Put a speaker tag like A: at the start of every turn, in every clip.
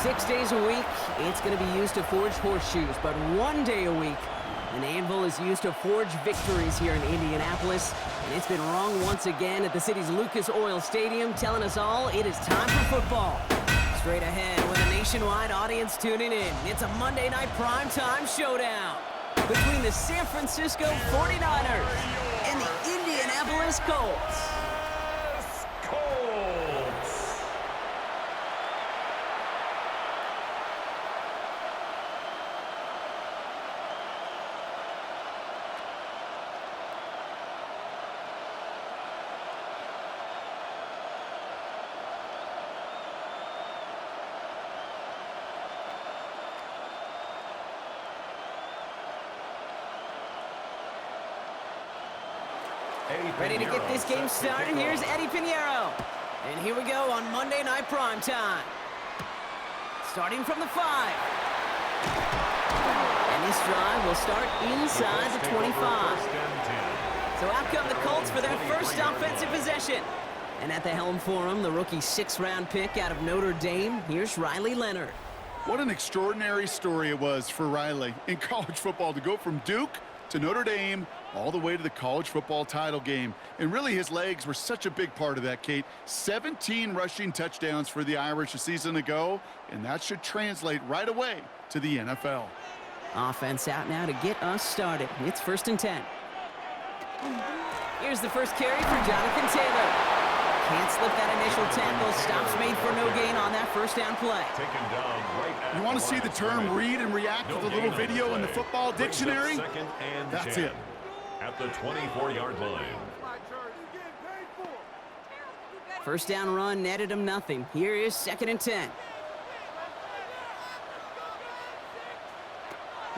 A: 6 days a week, it's going to be used to forge horseshoes, but 1 day a week, an anvil is used to forge victories here in Indianapolis, and it's been wrong once again at the city's Lucas Oil Stadium, telling us all it is time for football. Straight ahead with a nationwide audience tuning in, it's a Monday night primetime showdown between the San Francisco 49ers and the Indianapolis Colts. Ready to get this game started. Here's Eddie Pinheiro. And here we go on Monday Night Primetime. Starting from the 5. And this drive will start inside the 25. So out come the Colts for their first offensive possession. And at the helm for them, the rookie 6th-round pick out of Notre Dame. Here's Riley Leonard.
B: What an extraordinary story it was for Riley in college football to go from Duke to Notre Dame, all the way to the college football title game. And really, his legs were such a big part of that, Kate. 17 rushing touchdowns for the Irish a season ago, and that should translate right away to the NFL.
A: Offense out now to get us started. It's 1st and 10. Here's the first carry for Jonathan Taylor. Can't slip that initial tackle. Stops made for no gain on that first down play.
B: You want to see the term read and react with a little video in the football dictionary? That's it.
C: At the 24-yard line.
A: First down run netted him nothing. Here is 2nd and 10.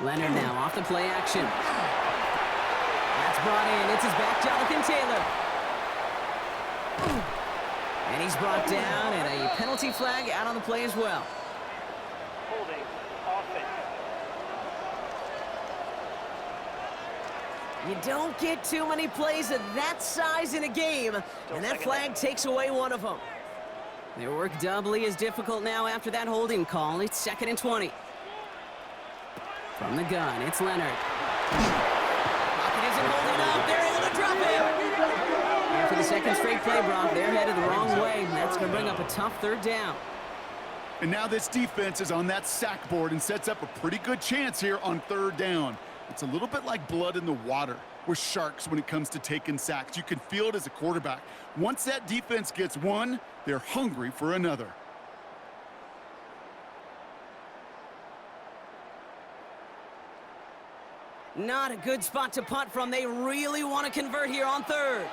A: Leonard now off the play action. That's brought in. It's his back, Jonathan Taylor. And he's brought down, and a penalty flag out on the play as well.
D: Holding offense.
A: You don't get too many plays of that size in a game, and that flag takes away one of them. Their work doubly is difficult now after that holding call. It's 2nd and 20. From the gun, it's Leonard. Pocket isn't holding up. They're able to drop him. And for the second straight play, Brock, they're headed the wrong way, and that's going to bring up a tough 3rd down.
B: And now this defense is on that sack board and sets up a pretty good chance here on 3rd down. It's a little bit like blood in the water with sharks when it comes to taking sacks. You can feel it as a quarterback. Once that defense gets one, they're hungry for another.
A: Not a good spot to punt from. They really want to convert here on 3rd.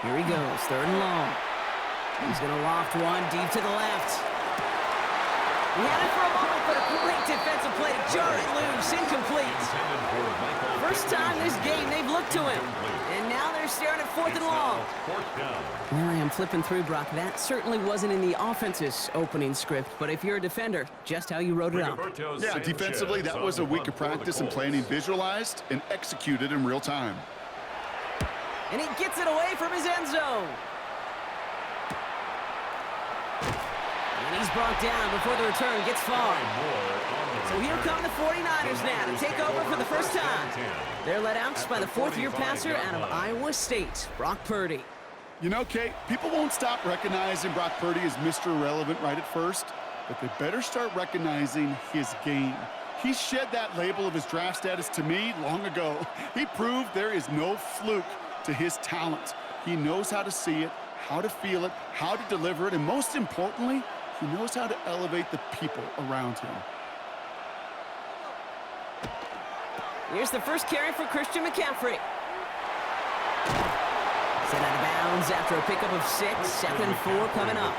A: Here he goes, 3rd and long. He's going to loft one deep to the left. He had it for a moment, but a great defensive play to jar it loose, incomplete. First time this game they've looked to him. And now they're staring at 4th and long. Well, I am flipping through, Brock. That certainly wasn't in the offense's opening script, but if you're a defender, just how you wrote it up.
B: Yeah, defensively, that was a week of practice and planning visualized and executed in real time.
A: And he gets it away from his end zone. And he's brought down before the return gets far. So here come the 49ers now to take over for the first time. They're led out by the 4th-year passer out of Iowa State, Brock Purdy.
B: You know, Kate, people won't stop recognizing Brock Purdy as Mr. Irrelevant right at first, but they better start recognizing his game. He shed that label of his draft status to me long ago. He proved there is no fluke to his talent. He knows how to see it, how to feel it, how to deliver it, and most importantly, he knows how to elevate the people around him.
A: Here's the first carry for Christian McCaffrey. Set out of bounds after a pickup of 6. 2nd and 4 coming up.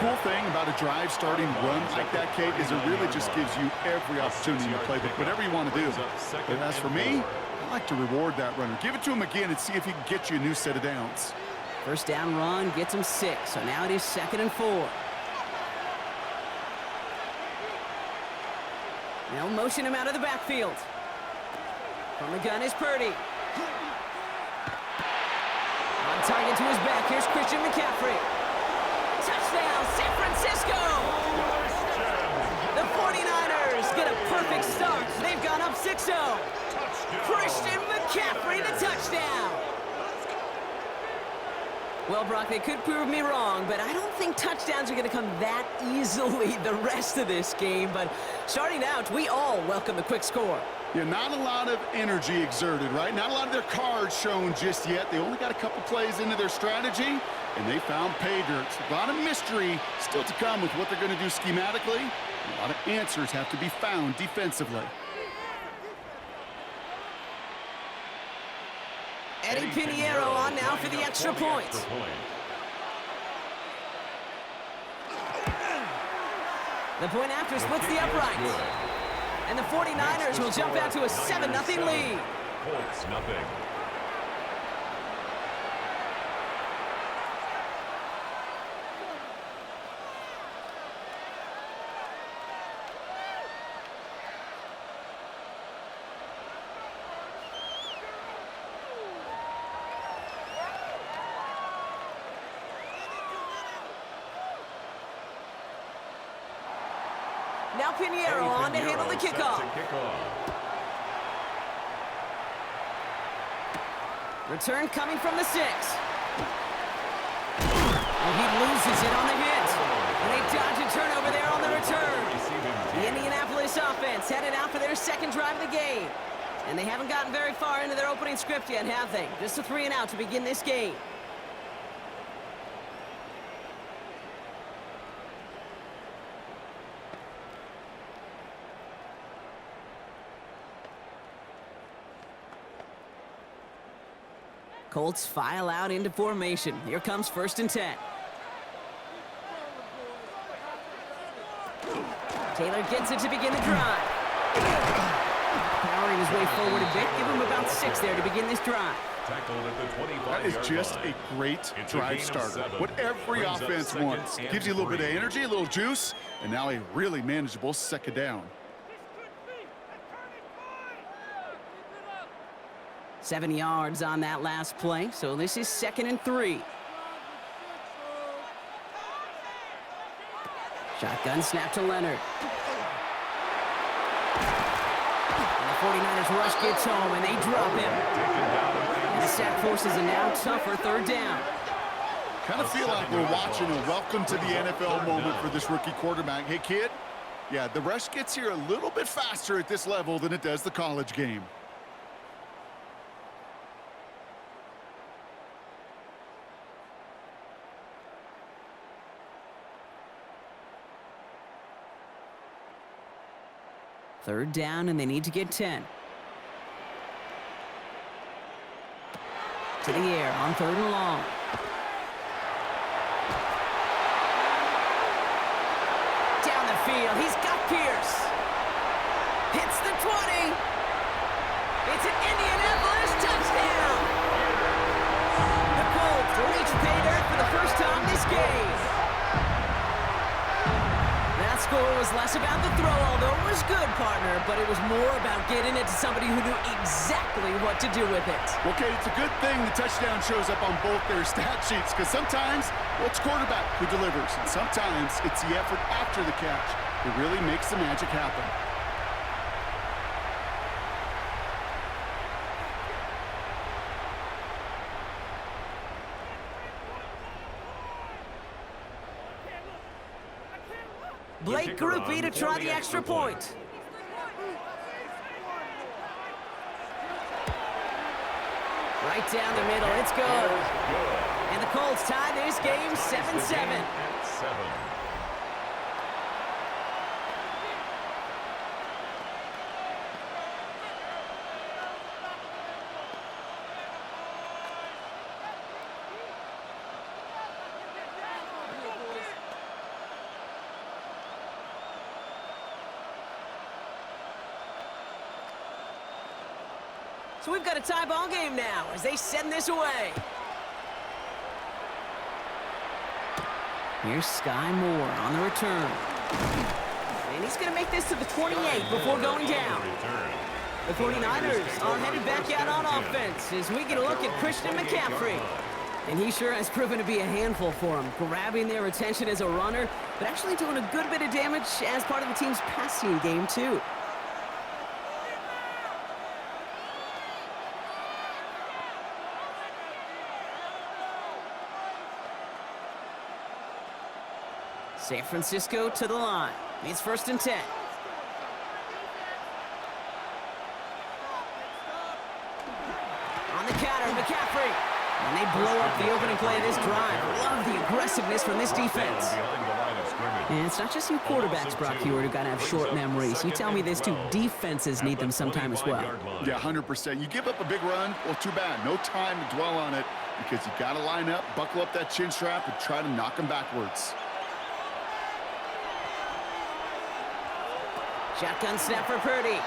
B: Cool thing about a drive starting run like that, Kate, is it really just gives you every opportunity to play whatever you want to do. But as for me, I like to reward that runner. Give it to him again and see if he can get you a new set of downs.
A: First down run gets him 6, so now it is 2nd and 4. They'll motion him out of the backfield. From the gun is Purdy. On target to his back. Here's Christian McCaffrey. Touchdown, San Francisco! The 49ers get a perfect start. They've gone up 6-0. Christian McCaffrey, the touchdown. Well, Brock, they could prove me wrong, but I don't think touchdowns are going to come that easily the rest of this game. But starting out, we all welcome the quick score.
B: Yeah, not a lot of energy exerted, right? Not a lot of their cards shown just yet. They only got a couple plays into their strategy, and they found pay dirt. A lot of mystery still to come with what they're going to do schematically. A lot of answers have to be found defensively.
A: Eddie Pinheiro on now for the extra point. The point after splits the uprights. And the 49ers will jump out to a 7-0 lead.
C: Colts nothing.
A: Now Pinheiro on to handle the kickoff. Return coming from the 6. And he loses it on the hit. And they dodge a turnover there on the return. The Indianapolis offense headed out for their second drive of the game. And they haven't gotten very far into their opening script yet, have they? Just a 3-and-out to begin this game. Colts file out into formation. Here comes 1st and 10. Taylor gets it to begin the drive. Powering his way forward a bit. Give him about 6 there to begin this drive.
B: That is just a great drive starter. What every offense wants. Gives you a little bit of energy, a little juice, and now a really manageable second down.
A: 7 yards on that last play, so this is 2nd and 3. Shotgun snap to Leonard. And the 49ers rush gets home, and they drop him. And the sack forces a now tougher 3rd down.
B: Kind of feel like we're watching a welcome to the NFL moment for this rookie quarterback. Hey, kid, yeah, the rush gets here a little bit faster at this level than it does the college game.
A: Third down, and they need to get 10. To the air on 3rd and long. Down the field, he's got Pierce. Hits the 20. It's an Indianapolis touchdown. The Colts reach pay dirt for the first time this game. That score was less about the throw, although it was good, partner, but it was more about getting it to somebody who knew exactly what to do with it.
B: Okay, it's a good thing the touchdown shows up on both their stat sheets, because sometimes, well, it's quarterback who delivers, and sometimes it's the effort after the catch that really makes the magic happen.
A: Blake Groupie to try the extra point. Right down the middle, it's good. And the Colts tie this game 7-7. So we've got a tie ball game now as they send this away. Here's Sky Moore on the return. And he's going to make this to the 28 before going down. The 49ers are headed back out on offense as we get a look at Christian McCaffrey. And he sure has proven to be a handful for him, grabbing their attention as a runner, but actually doing a good bit of damage as part of the team's passing game, too. San Francisco to the line. It's 1st and 10. On the counter, McCaffrey. And they blow up the opening play of this drive. Love the aggressiveness from this defense. And it's not just you quarterbacks, Brock Hewitt, who got to have short memories. You tell me this too, defenses need them sometime as well.
B: Yeah, 100%. You give up a big run, well, too bad. No time to dwell on it because you got to line up, buckle up that chin strap, and try to knock them backwards.
A: Shotgun snap for Purdy.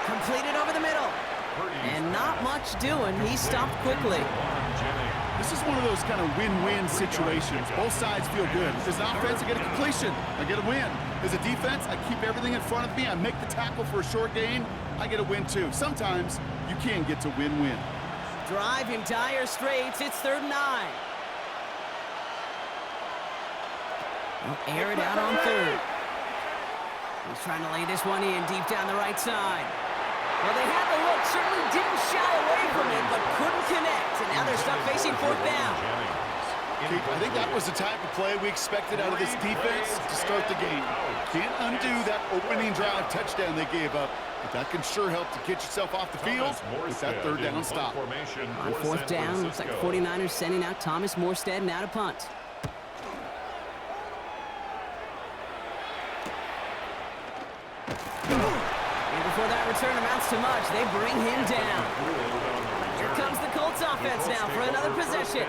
A: Completed over the middle. And not much doing. He stopped quickly.
B: This is one of those kind of win-win situations. Both sides feel good. As an offense, I get a completion. I get a win. As a defense, I keep everything in front of me. I make the tackle for a short gain. I get a win, too. Sometimes you can get to win-win.
A: Drive in dire straits. It's 3rd and 9. They'll air it out on 3rd. He's trying to lay this one in deep down the right side. Well, they had the look, certainly didn't shy away from it, but couldn't connect. And now they're stuck facing 4th down.
B: I think that was the type of play we expected out of this defense to start the game. Can't undo that opening drive touchdown they gave up, but that can sure help to get yourself off the field with that 3rd down stop.
A: On 4th down, looks like 49ers sending out Thomas Morstead now to punt. Before that return amounts to much, they bring him down. Here comes the Colts offense now for another possession.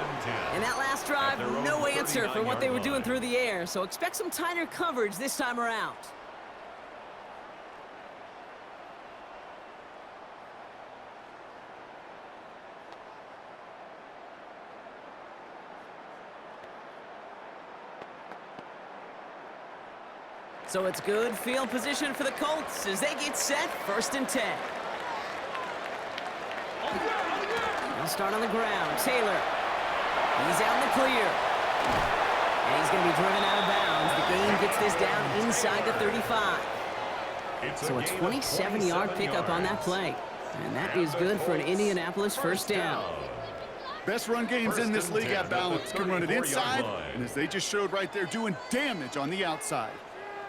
A: And that last drive, no answer for what they were doing through the air, so expect some tighter coverage this time around. So it's good field position for the Colts as they get set, 1st and 10. They'll start on the ground. Taylor. He's out in the clear. And he's going to be driven out of bounds. The game gets this down inside the 35. So a 27-yard pickup on that play. And that is good for an Indianapolis 1st down.
B: Best run games in this league at balance. Can run it inside, and as they just showed right there, doing damage on the outside.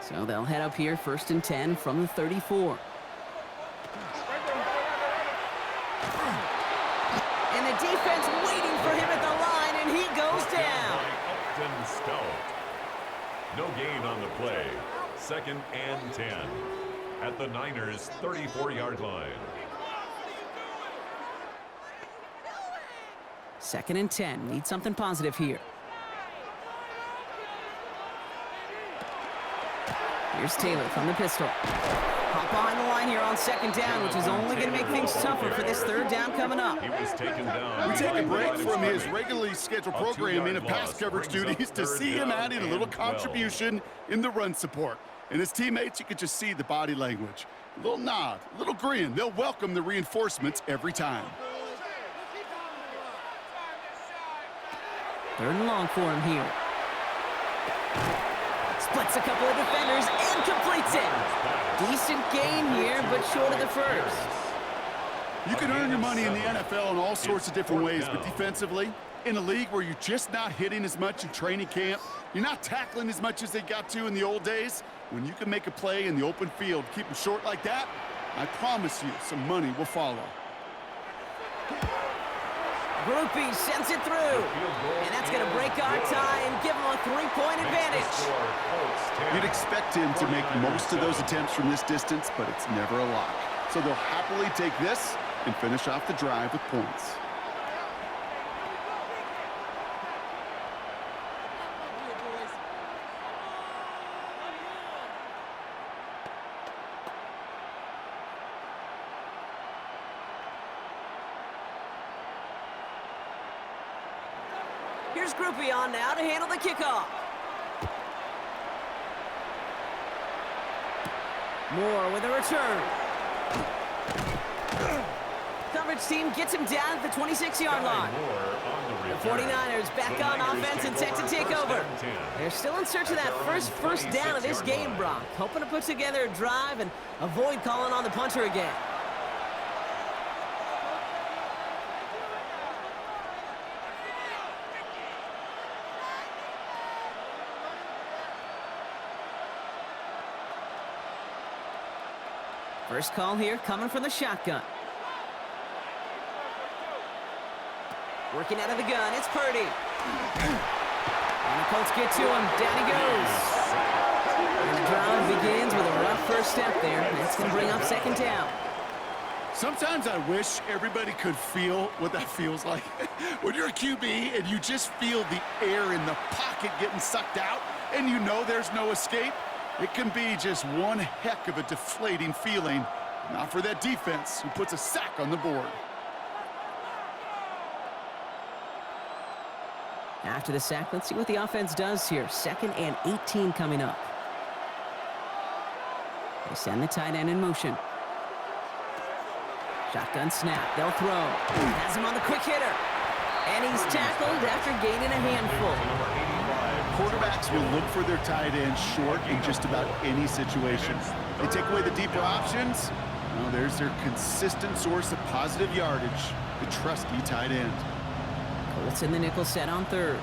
A: So they'll head up here 1st and 10 from the 34. And the defense waiting for him at the line, and he goes down.
C: No gain on the play. 2nd and 10 at the Niners' 34-yard line.
A: 2nd and 10. Need something positive here. Here's Taylor from the pistol. Hop behind the line here on 2nd down, which is only going to make things tougher for this 3rd down coming up.
C: He was taken down.
B: We take a break from his regularly scheduled programming and pass coverage duties to see him adding a little contribution in the run support. And his teammates, you could just see the body language. A little nod, a little grin. They'll welcome the reinforcements every time.
A: 3rd and long for him here. Splits a couple of defenders and completes it. Decent gain here, but short of the 1st.
B: You can earn your money in the NFL in all sorts of different ways, but defensively, in a league where you're just not hitting as much in training camp, you're not tackling as much as they got to in the old days, when you can make a play in the open field, keep them short like that, I promise you some money will follow.
A: Groupie sends it through. And that's going to break our tie and give him a 3-point advantage.
B: You'd expect him to make most of those attempts from this distance, but it's never a lock. So they'll happily take this and finish off the drive with points.
A: Here's Groupie on now to handle the kickoff. Moore with a return. coverage team gets him down at the 26-yard line. The 49ers back on offense and set to take over. They're still in search of that first down of this game, Brock. Hoping to put together a drive and avoid calling on the punter again. First call here coming from the shotgun. Working out of the gun, it's Purdy. And the Colts get to him. Down he goes. And the drive begins with a rough first step there. That's going to bring up second down.
B: Sometimes I wish everybody could feel what that feels like. When you're a QB and you just feel the air in the pocket getting sucked out and you know there's no escape, it can be just one heck of a deflating feeling. Not for that defense who puts a sack on the board.
A: After the sack, let's see what the offense does here. 2nd and 18 coming up. They send the tight end in motion. Shotgun snap. They'll throw. Has him on the quick hitter. And he's tackled after gaining a handful.
B: Quarterbacks will look for their tight end short in just about any situation. They take away the deeper options. Well, there's their consistent source of positive yardage, the trusty tight end.
A: Colts in the nickel set on 3rd.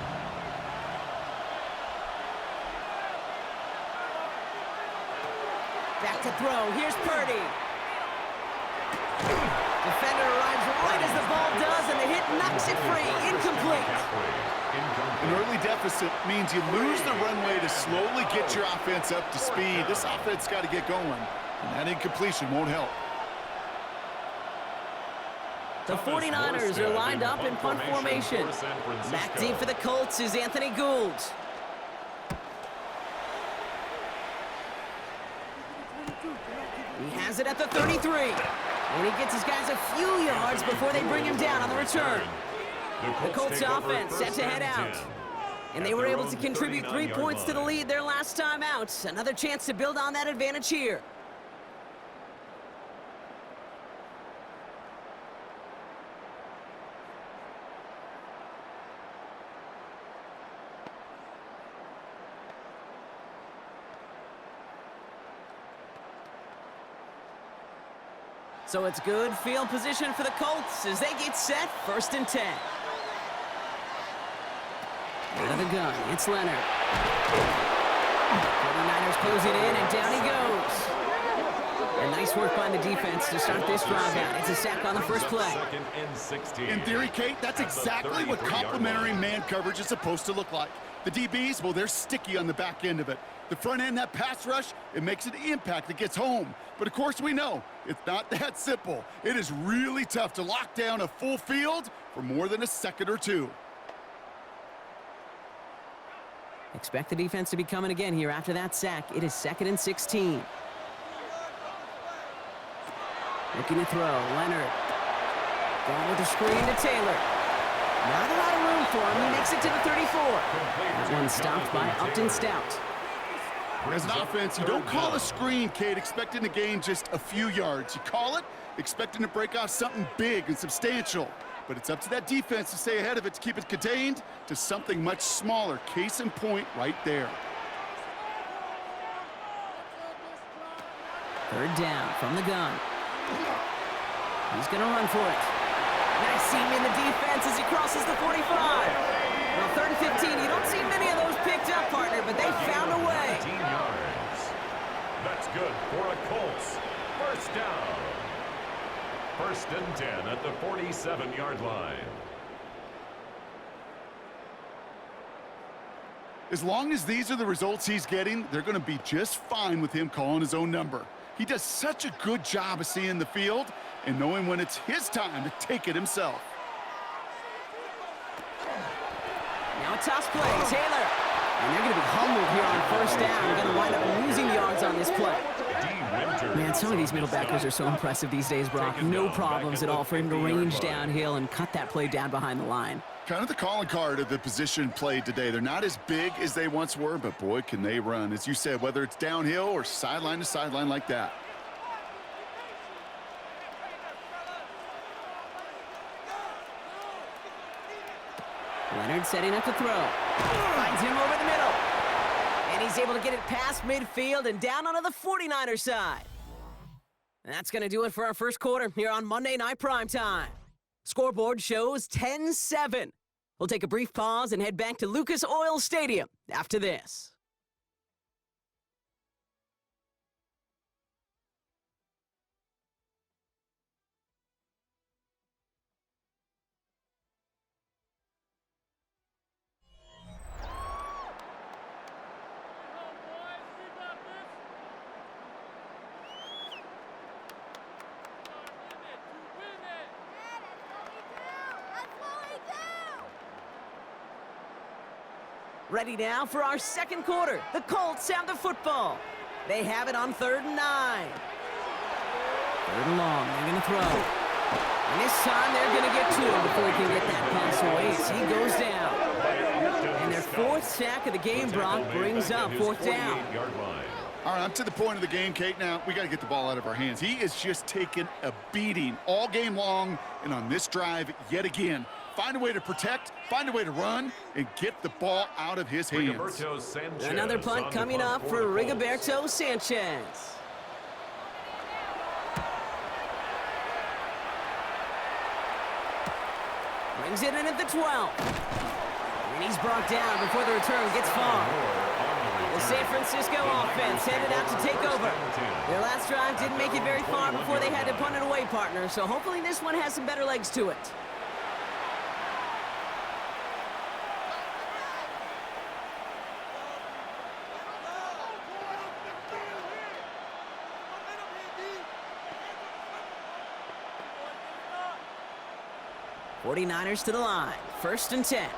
A: Back to throw. Here's Purdy. Defender arrives right as the ball does, and the hit knocks it free. Incomplete.
B: An early deficit means you lose the runway to slowly get your offense up to speed. This offense got to get going, and that incompletion won't help.
A: The 49ers are lined up in punt formation. Back deep for the Colts is Anthony Gould. He has it at the 33. And he gets his guys a few yards before they bring him down on the return. The Colts offense set to head out. And they were able to contribute 3 points to the lead their last time out. Another chance to build on that advantage here. So it's good field position for the Colts as they get set, 1st and 10. Out of the gun, it's Leonard. 49ers closing in, and down he goes. And nice work by the defense to start this drive out. It's a sack on the first play.
B: In theory, Kate, that's exactly what complementary man coverage is supposed to look like. The DBs, well, they're sticky on the back end of it. The front end, that pass rush, it makes an impact that gets home. But, of course, we know it's not that simple. It is really tough to lock down a full field for more than a second or two.
A: Expect the defense to be coming again here after that sack. It is 2nd and 16. Looking to throw. Leonard. Going with the screen to Taylor. Not a lot of room for him. He makes it to the 34. That one stopped by Upton Stout.
B: As an offense, you don't call a screen, Kate, expecting to gain just a few yards. You call it expecting to break off something big and substantial. But it's up to that defense to stay ahead of it, to keep it contained to something much smaller. Case in point right there.
A: 3rd down from the gun. He's going to run for it. Nice seam in the defense as he crosses the 45. Well, 3rd and 15, you don't see many of those picked up, partner, but they found a way.
C: 15 yards. That's good for a Colts. 1st down. 1st and 10 at the 47-yard line.
B: As long as these are the results he's getting, they're going to be just fine with him calling his own number. He does such a good job of seeing the field and knowing when it's his time to take it himself.
A: Now a toss play, Taylor. And they're going to be humbled here on 1st down. They're going to wind up losing yards on this play. Man, some of these middle backers are so impressive these days, Brock. No problems at all for him to range downhill and cut that play down behind the line.
B: Kind of the calling card of the position played today. They're not as big as they once were, but boy, can they run. As you said, whether it's downhill or sideline to sideline like that.
A: Leonard setting up to throw. Finds him over the middle. And he's able to get it past midfield and down onto the 49er side. That's going to do it for our first quarter here on Monday Night Primetime. Scoreboard shows 10-7. We'll take a brief pause and head back to Lucas Oil Stadium after this. Ready now for our second quarter. The Colts have the football. They have it on 3rd and 9. 3rd and long, they're going to throw. And this time they're going to get to him before he can get that pass away as he goes down. And their 4th sack of the game, Brock, brings up 4th down.
B: All right, I'm to the point of the game, Kate. Now, we got to get the ball out of our hands. He is just taking a beating all game long, and on this drive, yet again. Find a way to protect, find a way to run, and get the ball out of his hands.
A: Another punt coming up for Rigoberto Sanchez. Brings it in at the 12. And he's brought down before the return gets far. The San Francisco offense headed out to take over. Their last drive didn't make it very far before they had to punt it away, partner, so hopefully this one has some better legs to it. '49ers to the line. 1st and 10.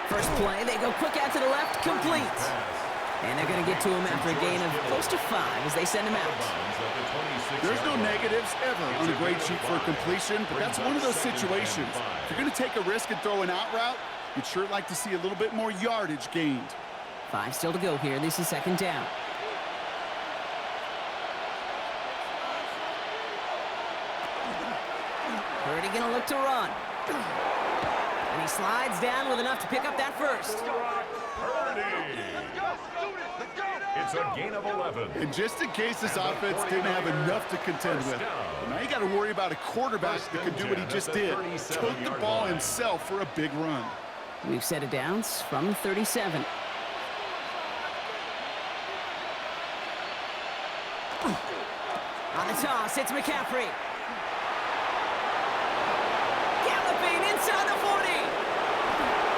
A: First play, they go quick out to the left, complete. And they're going to get to him after a gain of close to 5 as they send him out.
B: There's no negatives ever on a grade sheet for a completion, but that's one of those situations. If you're going to take a risk and throw an out route, you'd sure like to see a little bit more yardage gained.
A: 5 still to go here. This is 2nd down. Purdy going to look to run. And he slides down with enough to pick up that first.
C: It's a gain of 11.
B: And just in case this offense didn't have enough to contend with, now you got to worry about a quarterback that can do what he just did. Took the ball himself for a big run.
A: We've set it down from 37. On the toss, it's McCaffrey. Galloping inside the 40.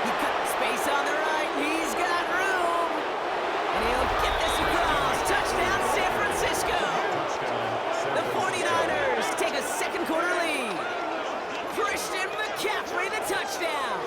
A: He cut space on the right. He's got room. And he'll get this across. Touchdown, San Francisco. The 49ers take a second quarter lead. Christian McCaffrey, the touchdown.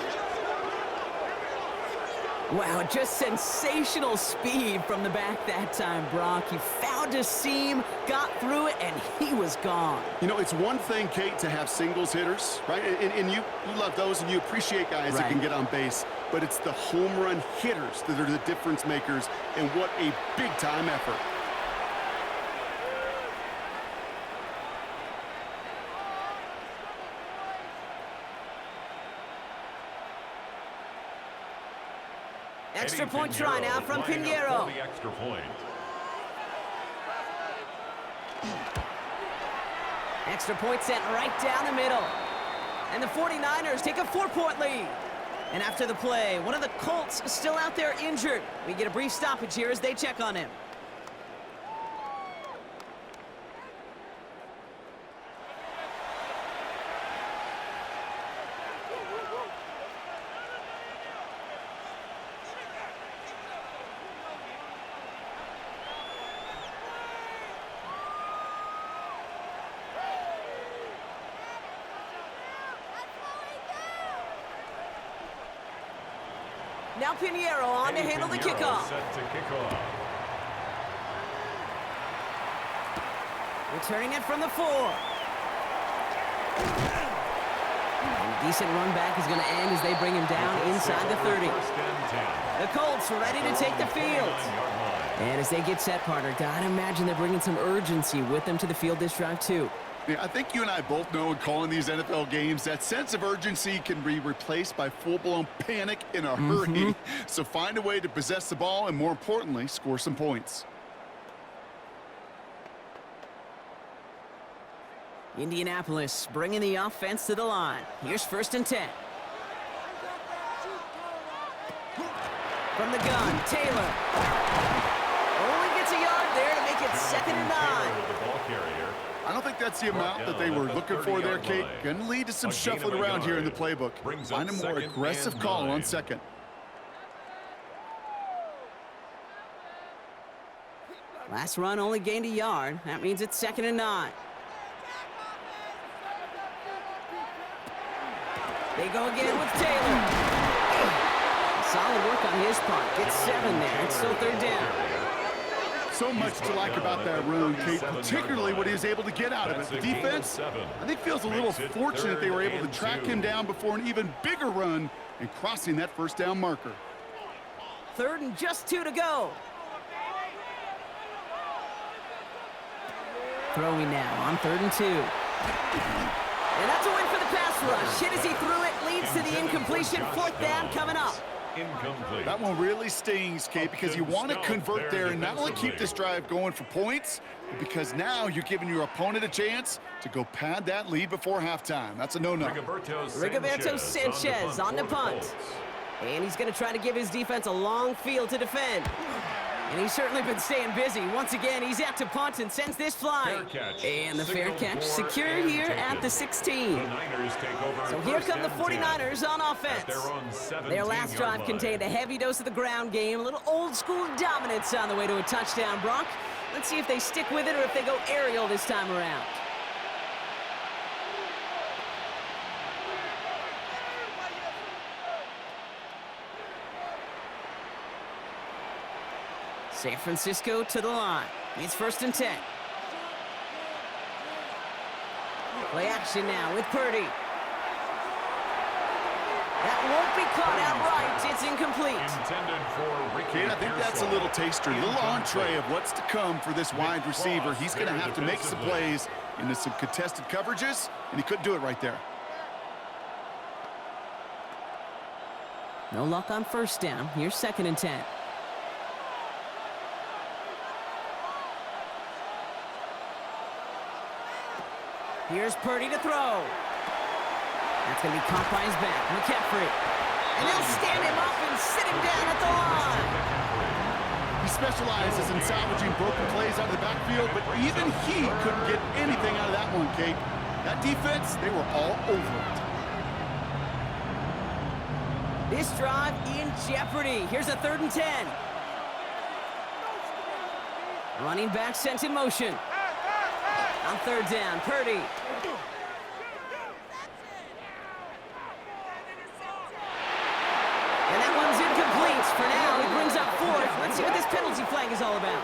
A: Wow, just sensational speed from the back that time, Brock. He found a seam, got through it, and he was gone.
B: You know, it's one thing, Kate, to have singles hitters, right? And you love those, and you appreciate guys that can get on base. But it's the home run hitters that are the difference makers, and what a big-time effort.
A: Extra point try now from Pinheiro.
C: The extra point.
A: Extra point sent right down the middle. And the 49ers take a 4-point lead. And after the play, one of the Colts is still out there injured. We get a brief stoppage here as they check on him. Now Pinheiro on to handle the kickoff.
C: Set to kick off.
A: Returning it from the 4. And Decent run back is going to end as they bring him down inside the 30.
C: First and 10.
A: The Colts ready to take the field. And as they get set, partner, gotta imagine they're bringing some urgency with them to the field this drive, too.
B: Yeah, I think you and I both know in calling these NFL games that sense of urgency can be replaced by full-blown panic in a hurry. So find a way to possess the ball and, more importantly, score some points.
A: Indianapolis bringing the offense to the line. Here's 1st and 10. From the gun, Taylor. Only gets a yard there to make it 2nd and 9.
B: I don't think that's the amount that they were looking for there, Kate. Going to lead to some shuffling around here in the playbook. Find a more aggressive call on 2nd.
A: Last run only gained a yard. That means it's 2nd and 9. They go again with Taylor. Solid work on his part. Gets 7 there. It's still 3rd down.
B: So much to like about that run, Kate, particularly what he was able to get out of it. The defense, I think, feels a little fortunate they were able to track him down before an even bigger run and crossing that 1st down marker.
A: 3rd and just 2 to go. Throwing now on 3rd and 2. And that's a win for the pass rush. Hit as he threw it, leads to the incompletion. 4th down coming up.
C: Incomplete.
B: That one really stings, Kate, because you want to convert there and not only keep this drive going for points, but because now you're giving your opponent a chance to go pad that lead before halftime. That's a no-no.
A: Rigoberto Sanchez on the punt. And he's going to try to give his defense a long field to defend. And he's certainly been staying busy. Once again, he's out to punt and sends this flying. And the fair catch secured here at the 16. So here come the 49ers on offense. Their last drive contained a heavy dose of the ground game, a little old-school dominance on the way to a touchdown, Brock. Let's see if they stick with it or if they go aerial this time around. San Francisco to the line. It's 1st and 10. Play action now with Purdy. That won't be caught outright. It's incomplete.
B: Kate, I think that's a little taster, a little entree of what's to come for this wide receiver. He's going to have to make some plays into some contested coverages, and he couldn't do it right there.
A: No luck on 1st down. Here's 2nd and 10. Here's Purdy to throw. That's going to be caught by his back. McCaffrey. And they'll stand him up and sit him down at the line.
B: He specializes in salvaging broken plays out of the backfield, but even he couldn't get anything out of that one, Kate. That defense, they were all over it.
A: This drive in jeopardy. Here's a 3rd and 10. Running back sent in motion. On 3rd down, Purdy. And that one's incomplete. For now, he brings up 4th. Let's see what this penalty flag is all about.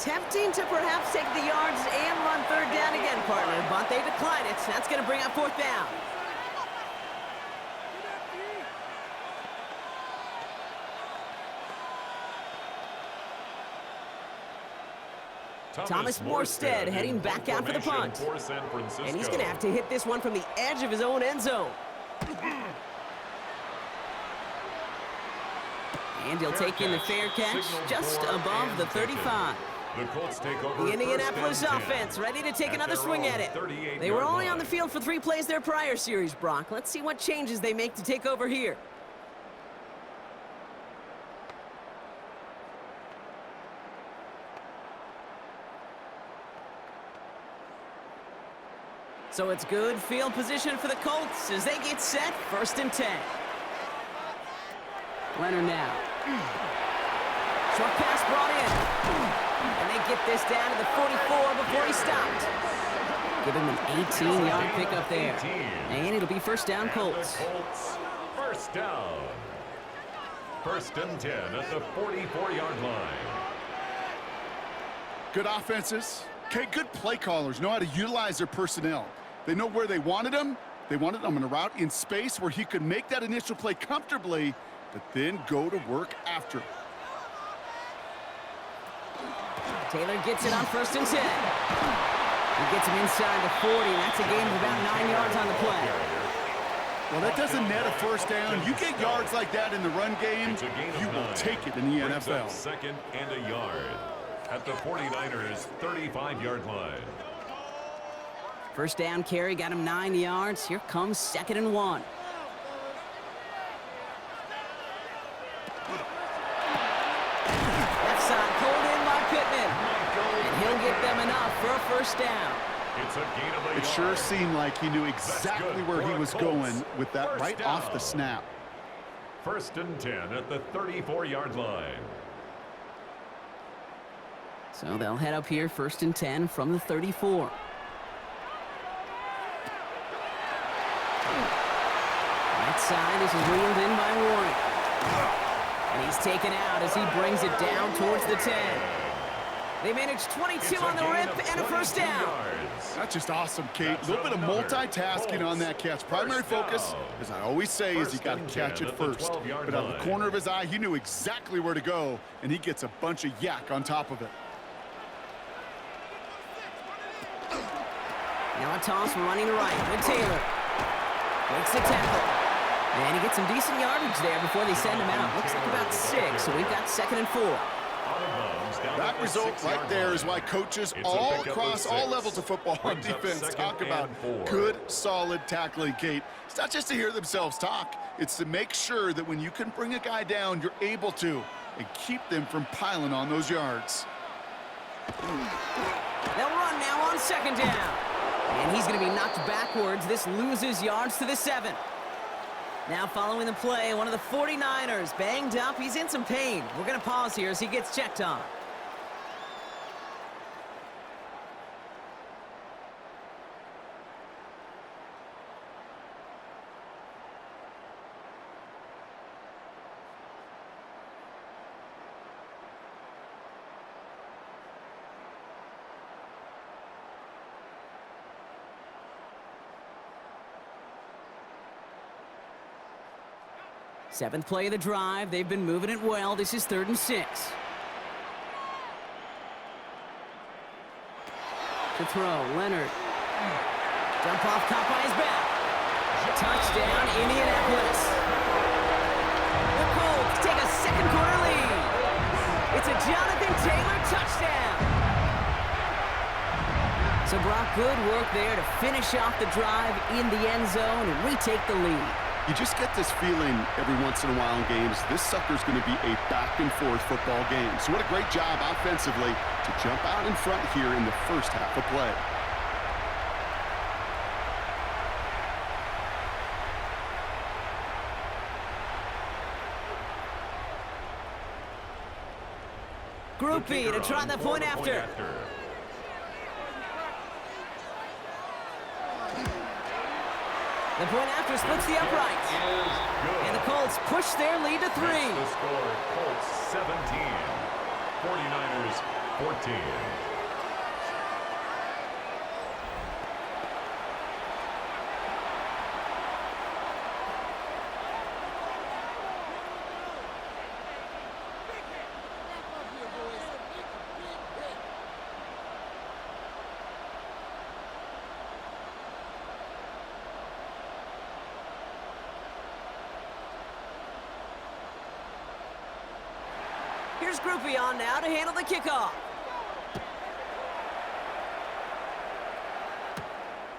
A: Tempting to perhaps take the yards and run 3rd down again, partner, but they decline it. That's going to bring up 4th down. Thomas Morstead heading back out for the punt. And he's going to have to hit this one from the edge of his own end zone. And he'll take in the fair catch just above the 35.
C: The Colts take over.
A: The Indianapolis offense ready to take another swing at it. They were only on the field for 3 plays their prior series, Brock. Let's see what changes they make to take over here. So it's good field position for the Colts as they get set. 1st and 10. Leonard now. Short pass brought in. And they get this down to the 44 before he stopped. Give him an 18-yard pickup there. And it'll be 1st down, Colts.
C: 1st down. 1st and 10 at the 44-yard line.
B: Good offenses Okay, good play callers know how to utilize their personnel. They know where they wanted him. They wanted him on a route in space where he could make that initial play comfortably, but then go to work after.
A: Taylor gets it on 1st and 10. He gets him inside the 40, and that's a gain of about 9 yards on the play.
B: Well, that doesn't net a first down. You get yards like that in the run game, you will take it in the NFL.
C: Second and a yard at the 49ers' 35-yard line.
A: First down carry got him 9 yards. Here comes 2nd and 1. Left side pulled in by Pittman. And he'll get them enough for a first down.
C: It's a gain of a yard.
B: It sure seemed like he knew exactly where he was going with that right off the snap.
C: 1st and 10 at the 34-yard line.
A: So they'll head up here 1st and 10 from the 34. Right side, this is reeled in by Warren. And he's taken out as he brings it down towards the 10. They managed 22 on the rip and a first down.
B: That's just awesome, Kate. A little bit of multitasking on that catch. Primary focus, as I always say, is you got to catch it first. But out of the corner of his eye, he knew exactly where to go, and he gets a bunch of yak on top of it.
A: Now a toss running right with Taylor. Makes the tackle. And he gets some decent yardage there before they send him out. Looks like about 6, so we've got 2nd and 4.
B: That result right there is why coaches all across all levels of football on defense talk about good, solid tackling, Kate. It's not just to hear themselves talk. It's to make sure that when you can bring a guy down, you're able to, and keep them from piling on those yards.
A: They'll run now on 2nd down. And he's going to be knocked backwards. This loses yards to the 7. Now following the play, one of the 49ers banged up. He's in some pain. We're going to pause here as he gets checked on. Seventh play of the drive. They've been moving it well. This is 3rd and 6. To throw, Leonard. Jump off, caught by his back. Touchdown, Indianapolis. The Colts take a second quarter lead. It's a Jonathan Taylor touchdown. So Brock, good work there to finish off the drive in the end zone and retake the lead.
B: You just get this feeling every once in a while in games, this sucker's going to be a back-and-forth football game. So what a great job offensively to jump out in front here in the first half of play.
A: Group B to try the point after. The point after splits the uprights. And the Colts push their lead to 3.
C: The score, Colts 17, 49ers 14.
A: Here's Groupie on now to handle the kickoff.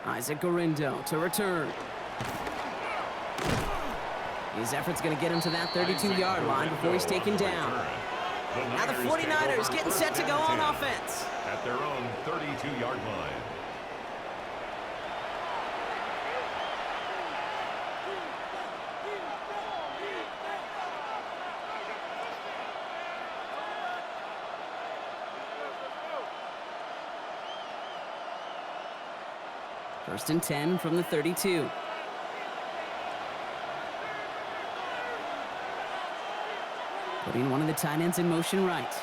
A: Isaac Gorindo to return. His effort's going to get him to that 32-yard line before he's taken down. Now the 49ers getting set to go on offense.
C: At their own 32-yard line.
A: First and 10 from the 32. Putting one of the tight ends in motion right.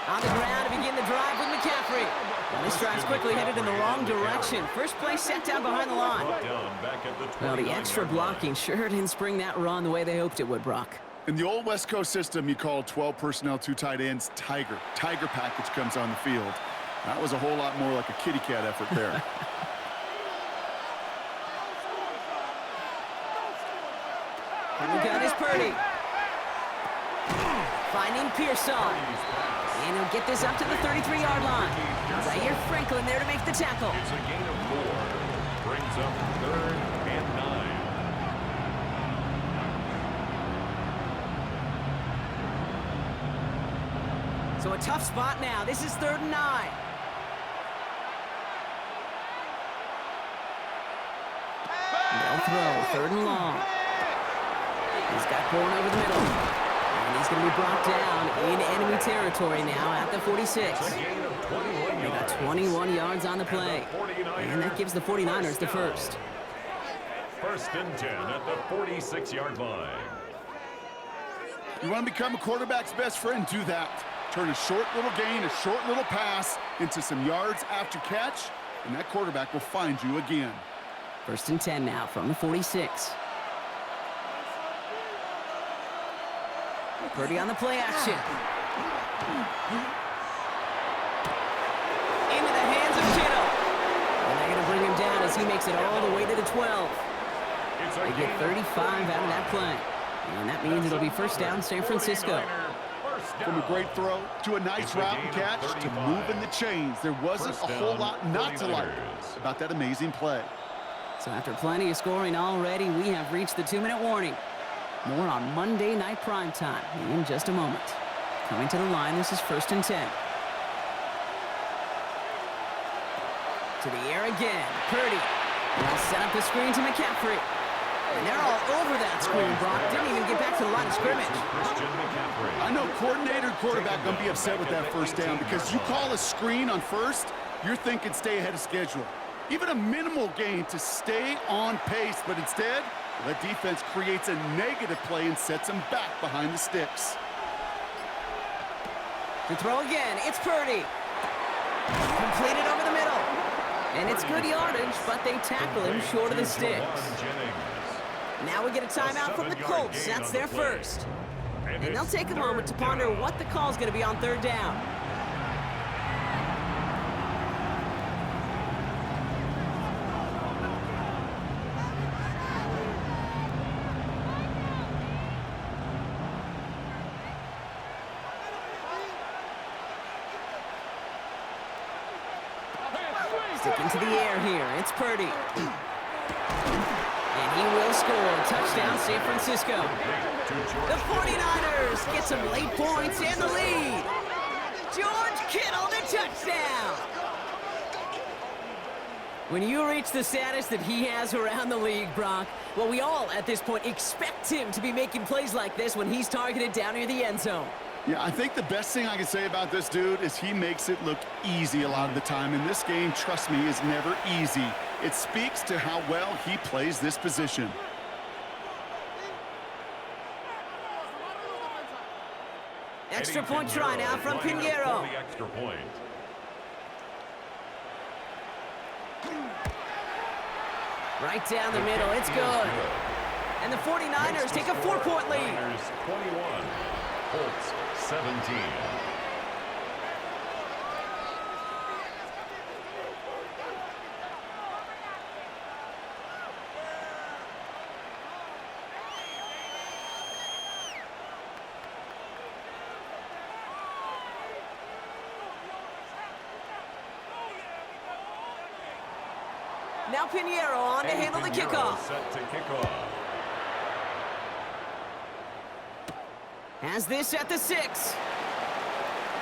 A: On the ground to begin the drive with McCaffrey. Well, this drive's quickly headed in the wrong direction. First play set down behind the line. Well, the extra blocking sure didn't spring that run the way they hoped it would, Brock.
B: In the old West Coast system, you call 12 personnel, 2 tight ends, Tiger. Tiger package comes on the field. That was a whole lot more like a kitty cat effort there.
A: And the gun is Purdy. Finding Pearson. And he'll get this up to the 33-yard line. Zaire Franklin there to make the tackle.
C: It's a gain of 4. Brings up 3rd and 9.
A: So a tough spot now. This is 3rd and 9. They'll throw 3rd and long. He's got Bourne over the middle. And he's going to be brought down in enemy territory now at the 46. They got 21 yards on the play. And that gives the 49ers the first.
C: 1st and 10 at the 46-yard line.
B: You want to become a quarterback's best friend? Do that. Turn a short little gain, a short little pass into some yards after catch, and that quarterback will find you again.
A: 1st and 10 now from the 46. Purdy on the play action. Into the hands of Kittle. And they're going to bring him down as he makes it all the way to the 12. They get 35 out of that play. And that means it'll be 1st down San Francisco.
B: From a great throw to a nice route and catch to moving the chains. There wasn't a whole lot not to like about that amazing play.
A: So after plenty of scoring already, we have reached the 2-minute warning. More on Monday Night Primetime in just a moment. Coming to the line, this is 1st and 10. To the air again, Purdy. Now set up the screen to McCaffrey. And they're all over that screen, Brock. Didn't even get back to the line of scrimmage.
B: I know coordinator and quarterback going to be upset with that 1st down because you call a screen on 1st, you're thinking stay ahead of schedule. Even a minimal gain to stay on pace, but instead, that defense creates a negative play and sets them back behind the sticks.
A: To throw again, it's Purdy. Completed over the middle. And it's good yardage, but they tackle him short of the sticks. Now we get a timeout from the Colts. That's their first. And they'll take a moment to ponder what the call's going to be on 3rd down. Sticking to the air here, it's Purdy. And he will score. Touchdown, San Francisco. The 49ers get some late points and the lead. George Kittle, the touchdown. When you reach the status that he has around the league, Brock, well, we all at this point expect him to be making plays like this when he's targeted down near the end zone.
B: Yeah, I think the best thing I can say about this dude is he makes it look easy a lot of the time. And this game, trust me, is never easy. It speaks to how well he plays this position.
A: Extra point try now from Pinheiro.
C: Extra point.
A: Right down the middle, it's good. And the 49ers take a 4-point lead.
C: 21, Colts 17.
A: Now Pinheiro on to handle the kickoff.
C: Set to kick off.
A: Has this at the 6.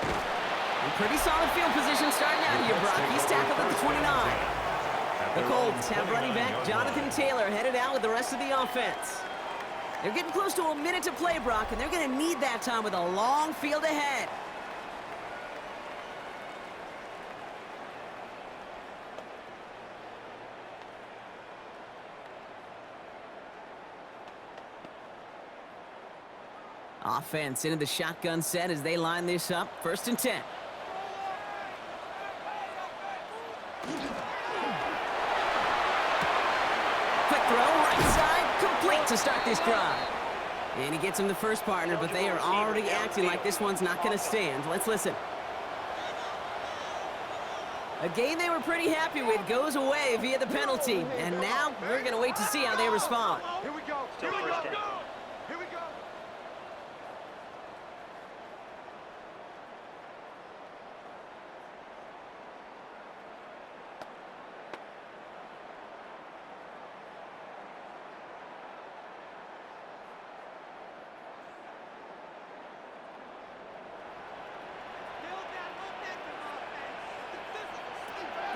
A: And pretty solid field position starting out here, Brock. He's tackled at the 29. The Colts have running back Jonathan Taylor headed out with the rest of the offense. They're getting close to a minute to play, Brock, and they're going to need that time with a long field ahead. Offense into the shotgun set as they line this up. 1st and 10. Quick throw, right side, complete to start this drive. And he gets him the first partner, but they are already acting like this one's not going to stand. Let's listen. A game they were pretty happy with goes away via the penalty. And now we're going to wait to see how they respond.
D: Here we go. Still first down.
E: Here we go.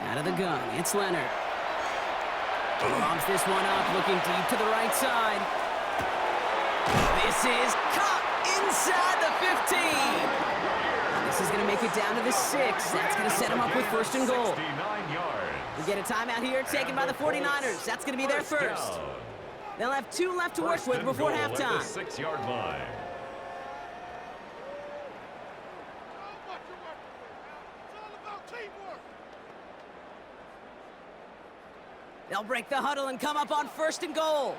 A: Out of the gun, it's Leonard. Lobs this one up, looking deep to the right side. This is caught inside the 15. This is going to make it down to the 6. That's going to set him up with 1st and goal.
C: 69 yards.
A: We get a timeout here taken by the 49ers. That's going to be their first. They'll have 2 left to work with before halftime.
C: 6-yard line.
A: They'll break the huddle and come up on 1st and goal.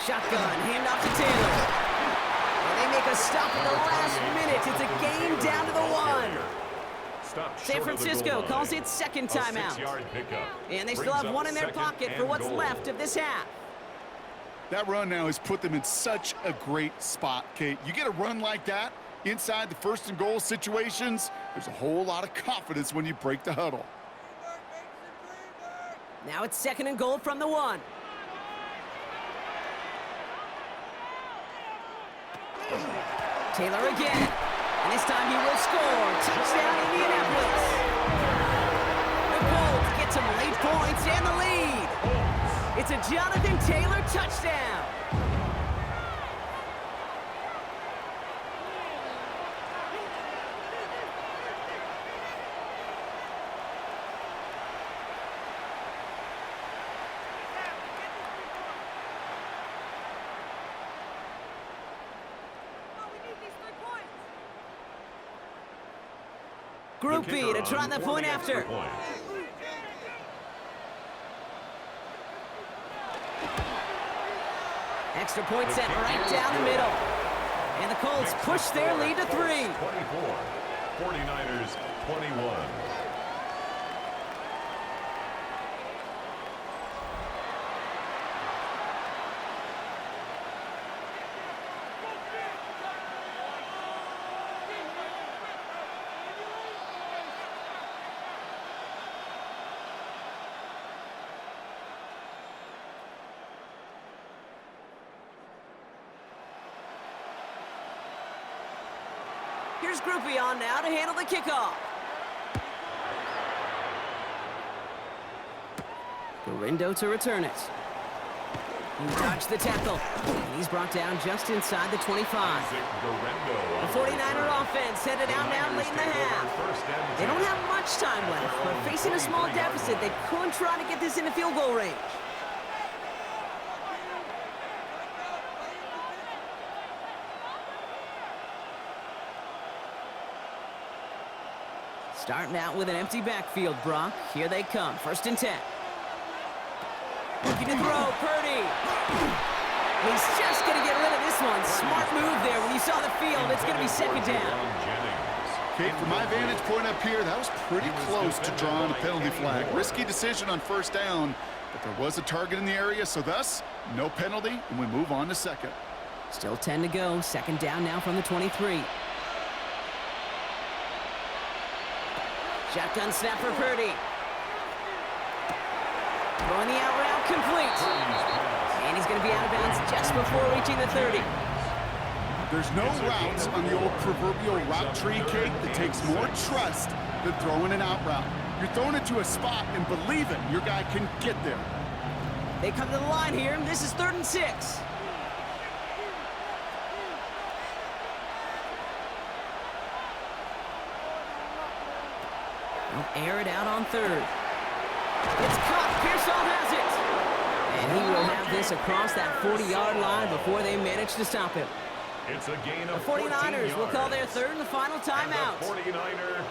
A: Shotgun, hand off to Taylor. And they make a stop at the last minute. It's a game down to the 1. San Francisco calls it 2nd timeout. And they still have 1 in their pocket for what's left of this half.
B: That run now has put them in such a great spot, Kate. You get a run like that inside the 1st and goal situations, there's a whole lot of confidence when you break the huddle.
A: Now it's 2nd and goal from the 1. Taylor again. And this time he will score. Touchdown, Indianapolis. The Colts get some late points and the lead. It's a Jonathan Taylor touchdown. Group B to try the point after. Extra point set right down the middle. And the Colts push their lead to 3.
C: 24. 49ers 21.
A: Here's Groupie on now to handle the kickoff. Gorindo to return it. He dodged the tackle. And he's brought down just inside the 25. The 49er offense headed out now late in the half. They don't have much time left, but facing a small deficit, they could try to get this into field goal range. Starting out with an empty backfield, Brock. Here they come. 1st and 10. Looking to throw, Purdy. He's just going to get rid of this one. Smart move there. When you saw the field, it's going to be 2nd down.
B: Kate, from my vantage point up here, that was pretty close to drawing a penalty flag. Risky decision on 1st down, but there was a target in the area, so thus, no penalty, and we move on to 2nd.
A: Still 10 to go. 2nd down now from the 23. Shotgun snap for Purdy. Throwing the out route complete. And he's going to be out of bounds just before reaching the 30.
B: There's no routes on the old proverbial route tree, Kate, that takes more trust than throwing an out route. You're throwing it to a spot and believing your guy can get there.
A: They come to the line here, and this is 3rd and 6. They'll air it out on 3rd. It's caught. Pearsall has it. And he will have this across that 40-yard line before they manage to stop him.
C: It's a gain
A: The
C: of
A: 49ers will call their third and final timeout.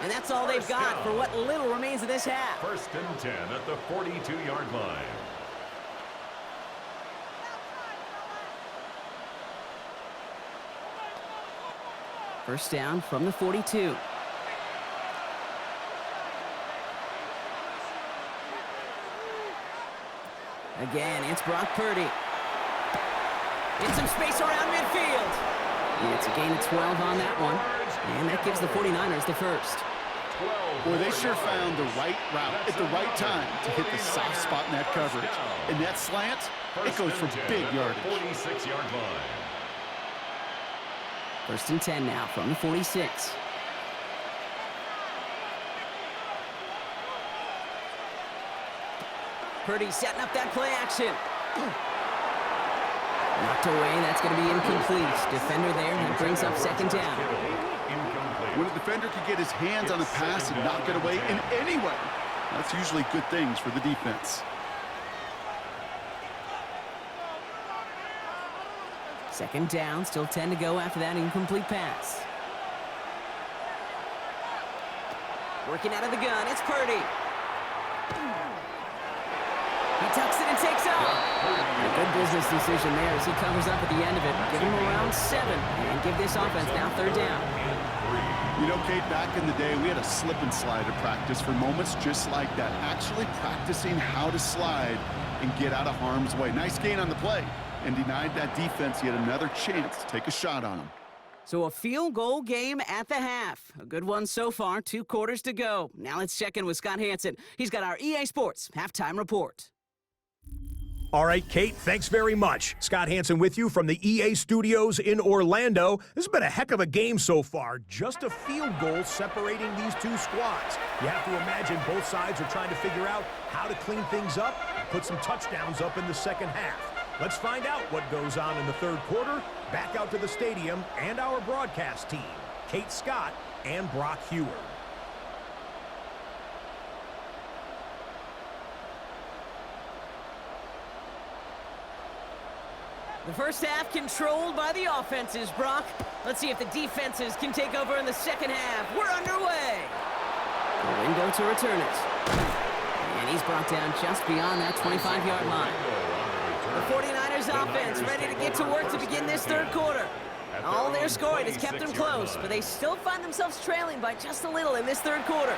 A: And that's all they've got for what little remains of this half.
C: 1st and 10 at the 42-yard line.
A: First down from the 42. Again, it's Brock Purdy. It's some space around midfield. It's a gain of 12 on that one. And that gives the 49ers the first.
B: Boy, they sure found the right route at the right time to hit the soft spot in that coverage. And that slant, it goes for big yardage.
C: 46-yard line.
A: 1st and 10 now from the 46. Purdy setting up that play action. Knocked away, that's going to be incomplete. Defender there, that brings up 2nd down.
B: When a defender can get his hands on a pass and knock it away in any way, that's usually good things for the defense.
A: 2nd down, still 10 to go after that incomplete pass. Working out of the gun, it's Purdy. He tucks it and takes off. A good business decision there as he covers up at the end of it. Give him around 7 and give this offense now 3rd down.
B: You know, Kate, back in the day, we had a slip and slide at practice for moments just like that. Actually practicing how to slide and get out of harm's way. Nice gain on the play and denied that defense yet another chance to take a shot on him.
A: So a field goal game at the half. A good one so far, 2 quarters to go. Now let's check in with Scott Hansen. He's got our EA Sports halftime report.
E: All right, Kate, thanks very much. Scott Hansen with you from the EA Studios in Orlando. This has been a heck of a game so far. Just a field goal separating these two squads. You have to imagine both sides are trying to figure out how to clean things up and put some touchdowns up in the second half. Let's find out what goes on in the 3rd quarter. Back out to the stadium and our broadcast team, Kate Scott and Brock Hewer.
A: The first half controlled by the offenses, Brock. Let's see if the defenses can take over in the second half. We're underway. Wingo to return it. And he's brought down just beyond that 25-yard line. The 49ers offense ready to get to work to begin this 3rd quarter. All their scoring has kept them close, but they still find themselves trailing by just a little in this 3rd quarter.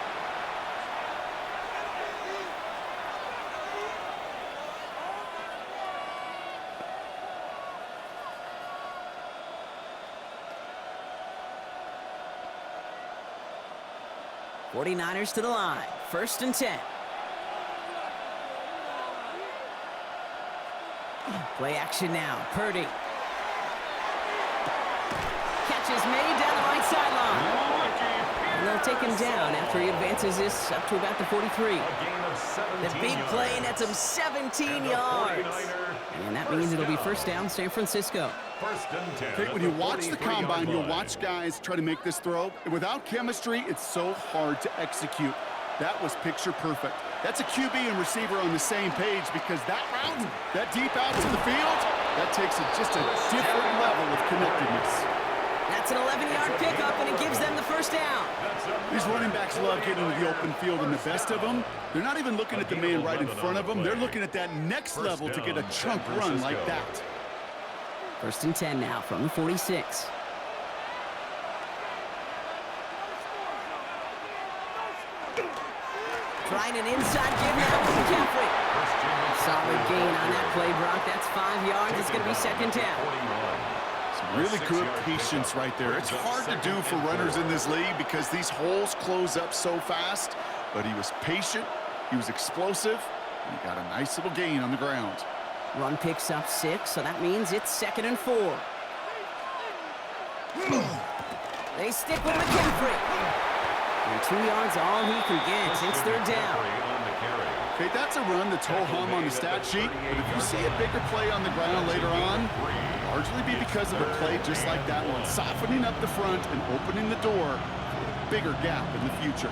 A: '49ers to the line. 1st and 10. Play action now. Purdy. Catch is made down the right sideline. And they'll take him down after he advances this up to about the 43. The big play nets him 17 yards. And that means it'll be 1st down, San Francisco.
C: 1st and 10.
B: Kate, when you watch the combine, you'll watch guys try to make this throw. And without chemistry, it's so hard to execute. That was picture perfect. That's a QB and receiver on the same page because that route, that deep out to the field, that takes just a different level of connectedness.
A: That's an 11-yard pickup, and it gives them the 1st down.
B: These running backs love getting into the open field, and the best of them, they're not even looking at the man right in front of them. They're looking at that next level to get a chunk run like that.
A: 1st and 10 now from the 46. Trying an inside give now from McCaffrey. Solid gain on that play, Brock. That's 5 yards. It's going to be 2nd down.
B: Some really good patience right there. It's hard to do for runners in this league because these holes close up so fast. But he was patient, he was explosive, and he got a nice little gain on the ground.
A: Run picks up 6, so that means it's 2nd and 4. They stick with McCaffrey. And 2 yards all he can get. It's 3rd down.
B: Okay, that's a run that's ho-hum on the stat sheet, but if you see a bigger play on the ground later on, it'll largely be because of a play just like that one, softening up the front and opening the door for a bigger gap in the future.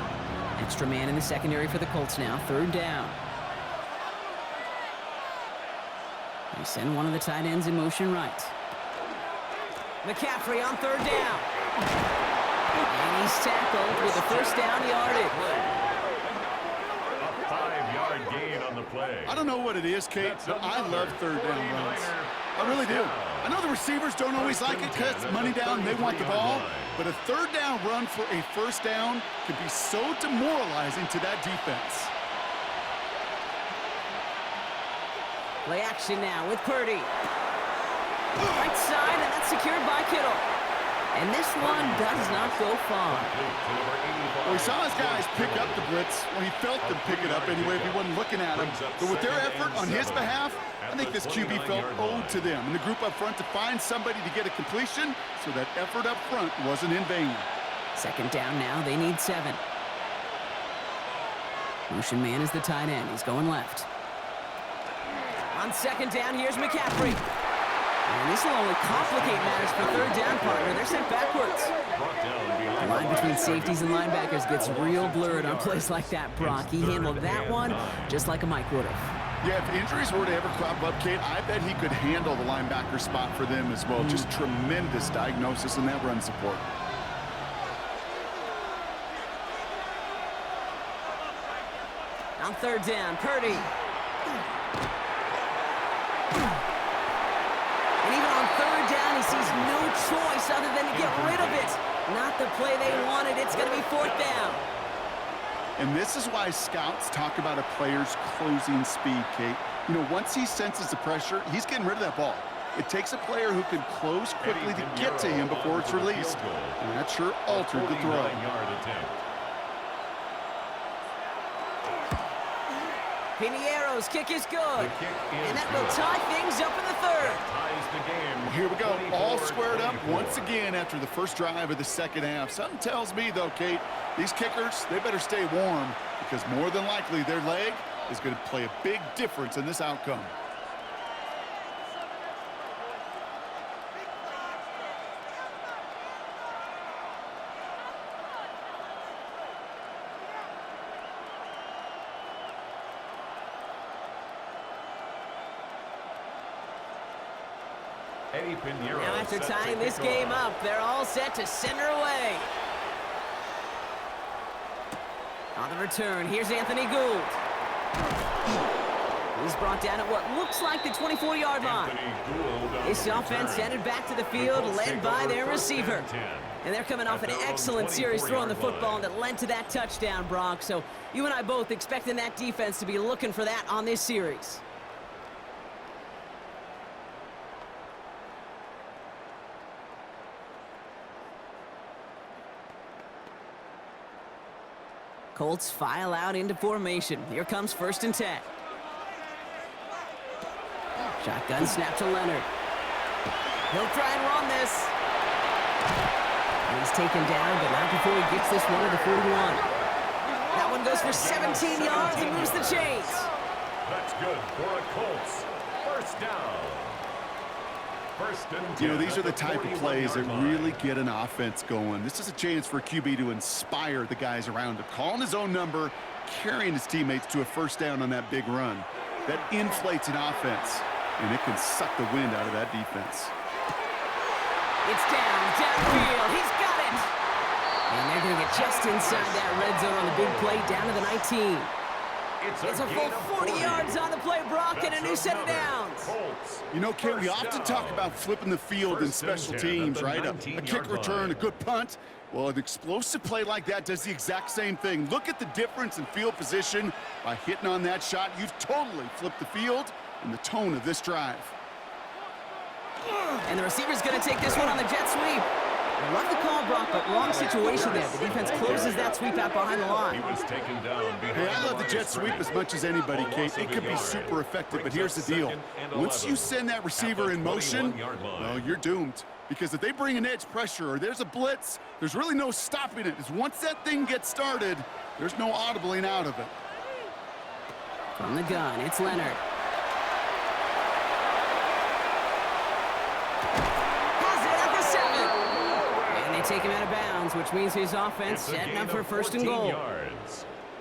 A: Extra man in the secondary for the Colts now. 3rd down. They send one of the tight ends in motion right. McCaffrey on third down. And he's tackled with the first down yardage.
C: A 5-yard gain on the play.
B: I don't know what it is, Kate, but I love third down runs. I really do. I know the receivers don't always like it because it's money down, they want the ball, but a third down run for a first down can be so demoralizing to that defense.
A: Play action now with Purdy. Right side, and that's secured by Kittle. And this one does not go far.
B: Well, he saw his guys pick up the blitz. Well, he felt them pick it up anyway if he wasn't looking at him. But with their effort on his behalf, I think this QB felt owed to them. And the group up front to find somebody to get a completion, so that effort up front wasn't in vain.
A: Second down now, they need 7. Motion man is the tight end. He's going left. On second down, here's McCaffrey. And this will only complicate matters for third down, partner. They're sent backwards. The line between safeties and linebackers gets real blurred on plays like that, Brock. He handled that one just like a Mike would have.
B: Yeah, if injuries were to ever crop up, Kate, I bet he could handle the linebacker spot for them as well. Just tremendous diagnosis in that run support.
A: On third down, Purdy. And even on third down, he sees no choice other than to get rid of it. Not the play they wanted. It's going to be fourth down.
B: And this is why scouts talk about a player's closing speed, Kate. You know, once he senses the pressure, he's getting rid of that ball. It takes a player who can close quickly to get to him before it's released. And that sure altered the throw.
A: Piniero's kick is good. And that will tie things up in the third.
B: Well, here we go, all squared up once again after the first drive of the second half. Something tells me, though, Kate, these kickers, they better stay warm because more than likely their leg is going to play a big difference in this outcome.
A: Now after tying this game up, they're all set to send her away. On the return, here's Anthony Gould. He's brought down at what looks like the 24-yard line. This offense headed back to the field, led by their receiver. And they're coming off an excellent series throwing the football that led to that touchdown, Brock. So you and I both expecting that defense to be looking for that on this series. Colts file out into formation. Here comes 1st and 10. Shotgun snap to Leonard. He'll try and run this. And he's taken down, but not before he gets this one at the 41. That one goes for 17 yards and moves the chains.
C: That's good for a Colts. First down.
B: You know, these are the type of plays that really get an offense going. This is a chance for a QB to inspire the guys around him. Calling his own number, carrying his teammates to a first down on that big run. That inflates an offense, and it can suck the wind out of that defense.
A: It's downfield. He's got it. And they're going to get just inside that red zone on the big play, down to the 19. It's a full 40 yards on the play, Brock, and a new set of downs.
B: You know, Kate, we often talk about flipping the field in special teams, right? A kick return, a good punt. Well, an explosive play like that does the exact same thing. Look at the difference in field position. By hitting on that shot, you've totally flipped the field and the tone of this drive.
A: And the receiver's going to take this one on the jet sweep. I love the call, Brock, but wrong situation there. The defense closes that sweep out behind the line.
B: Hey, I love the jet sweep as much as anybody, Kate. It can be super effective, but here's the deal. Once you send that receiver in motion, well, you're doomed. Because if they bring an edge pressure or there's a blitz, there's really no stopping it. Once that thing gets started, there's no audibling out of it.
A: From the gun, it's Leonard.
C: They
A: take him out of bounds, which means his offense setting up for 1st and goal.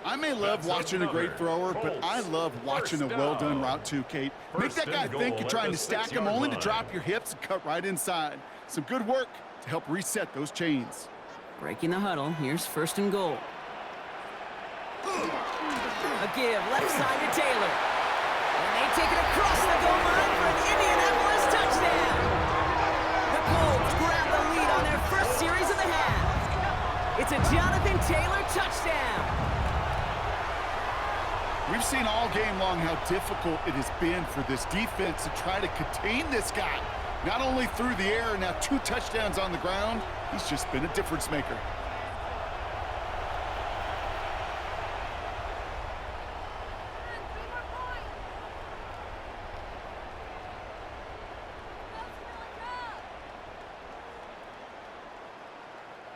B: I may love watching a great thrower, but I love watching a well-done route too, Kate. Make that guy think you're trying to stack him only to drop your hips and cut right inside. Some good work to help reset those chains.
A: Breaking the huddle. Here's 1st and goal. A give left side to Taylor. And they take it across the goal line for an Indianapolis touchdown. The Colts grab the lead on their first series of the half. It's a Jonathan Taylor touchdown.
B: We've seen all game long how difficult it has been for this defense to try to contain this guy. Not only through the air, now 2 touchdowns on the ground. He's just been a difference maker.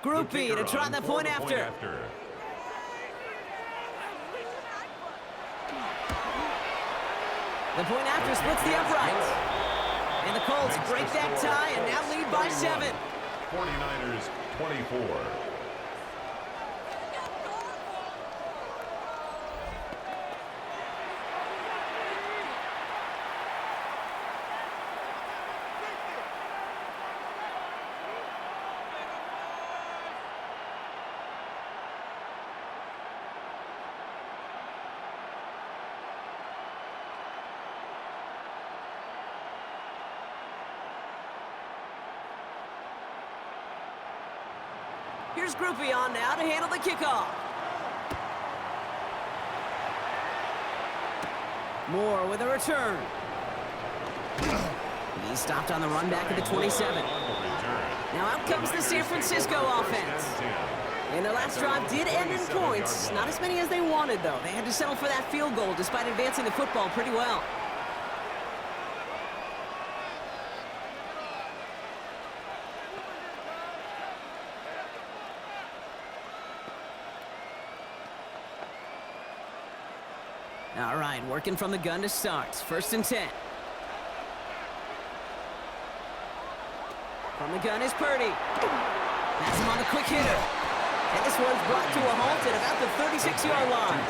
A: Group B to try the point after. The point after splits the uprights. And the Colts break that tie and now lead by 7.
C: 49ers 24.
A: Here's Groupie on now to handle the kickoff. Moore with a return. He stopped on the run back at the 27. Now out comes the San Francisco offense. And their last drive did end in points. Not as many as they wanted, though. They had to settle for that field goal despite advancing the football pretty well. All right, working from the gun to start. 1st and 10. From the gun is Purdy. Pass him on the quick hitter. And this one's brought to a halt at about the 36-yard line.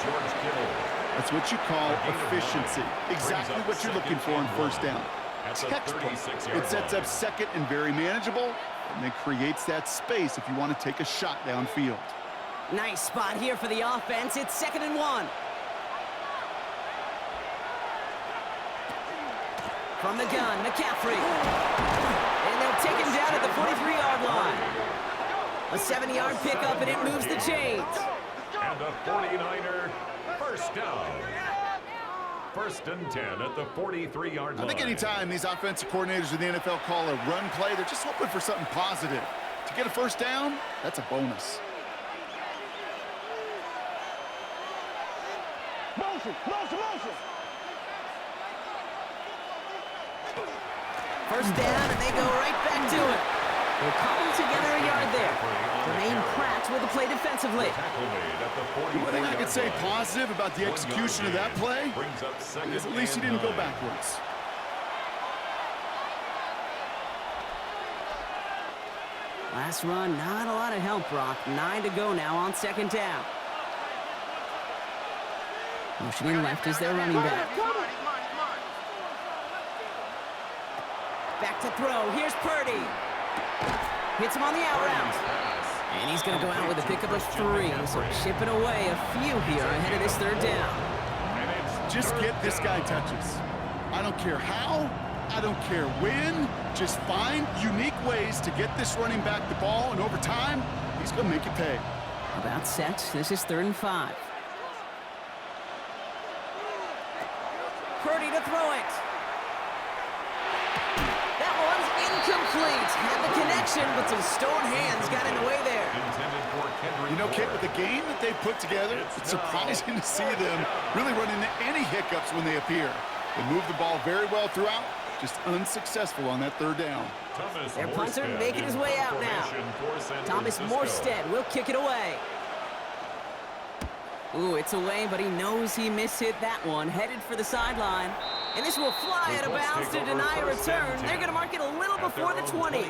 B: That's what you call efficiency. Exactly what you're looking for in 1st down. Textbook. It sets up 2nd and very manageable, and then creates that space if you want to take a shot downfield.
A: Nice spot here for the offense. It's 2nd and 1. From the gun, McCaffrey. And they'll take him down at the 43-yard line. A 70-yard pickup, and it moves the chains.
C: And the 49er 1st down. 1st and 10 at the 43-yard line.
B: I think anytime these offensive coordinators in the NFL call a run play, they're just hoping for something positive. To get a 1st down, that's a bonus.
D: Motion, motion, motion.
A: 1st down, and they go right back to it. They'll cobble together a yard there. Jermaine Pratt with the play defensively.
B: One thing I could say positive about the execution of that play is at least he didn't go backwards.
A: Last run, not a lot of help, Brock. 9 to go now on 2nd down. Motioning left is their running back. Back to throw. Here's Purdy. Hits him on the out route. And he's going to go out with a pickup of 3. So chipping away a few here ahead of this 3rd down.
B: Just get this guy touches. I don't care how. I don't care when. Just find unique ways to get this running back the ball. And over time, he's going to make it pay.
A: About set. This is 3rd and 5. Purdy to throw it. Incomplete. Had the connection, but some stone hands got in the way there.
B: You know, Kit, with the game that they've put together, it's surprising to see them really run into any hiccups when they appear. They move the ball very well throughout, just unsuccessful on that 3rd down.
A: Their punter making his way out now. Thomas Morstead will kick it away. Ooh, it's away, but he knows he mishit that one. Headed for the sideline. And this will fly out of bounds to deny a return. They're going to mark it a little before the 20.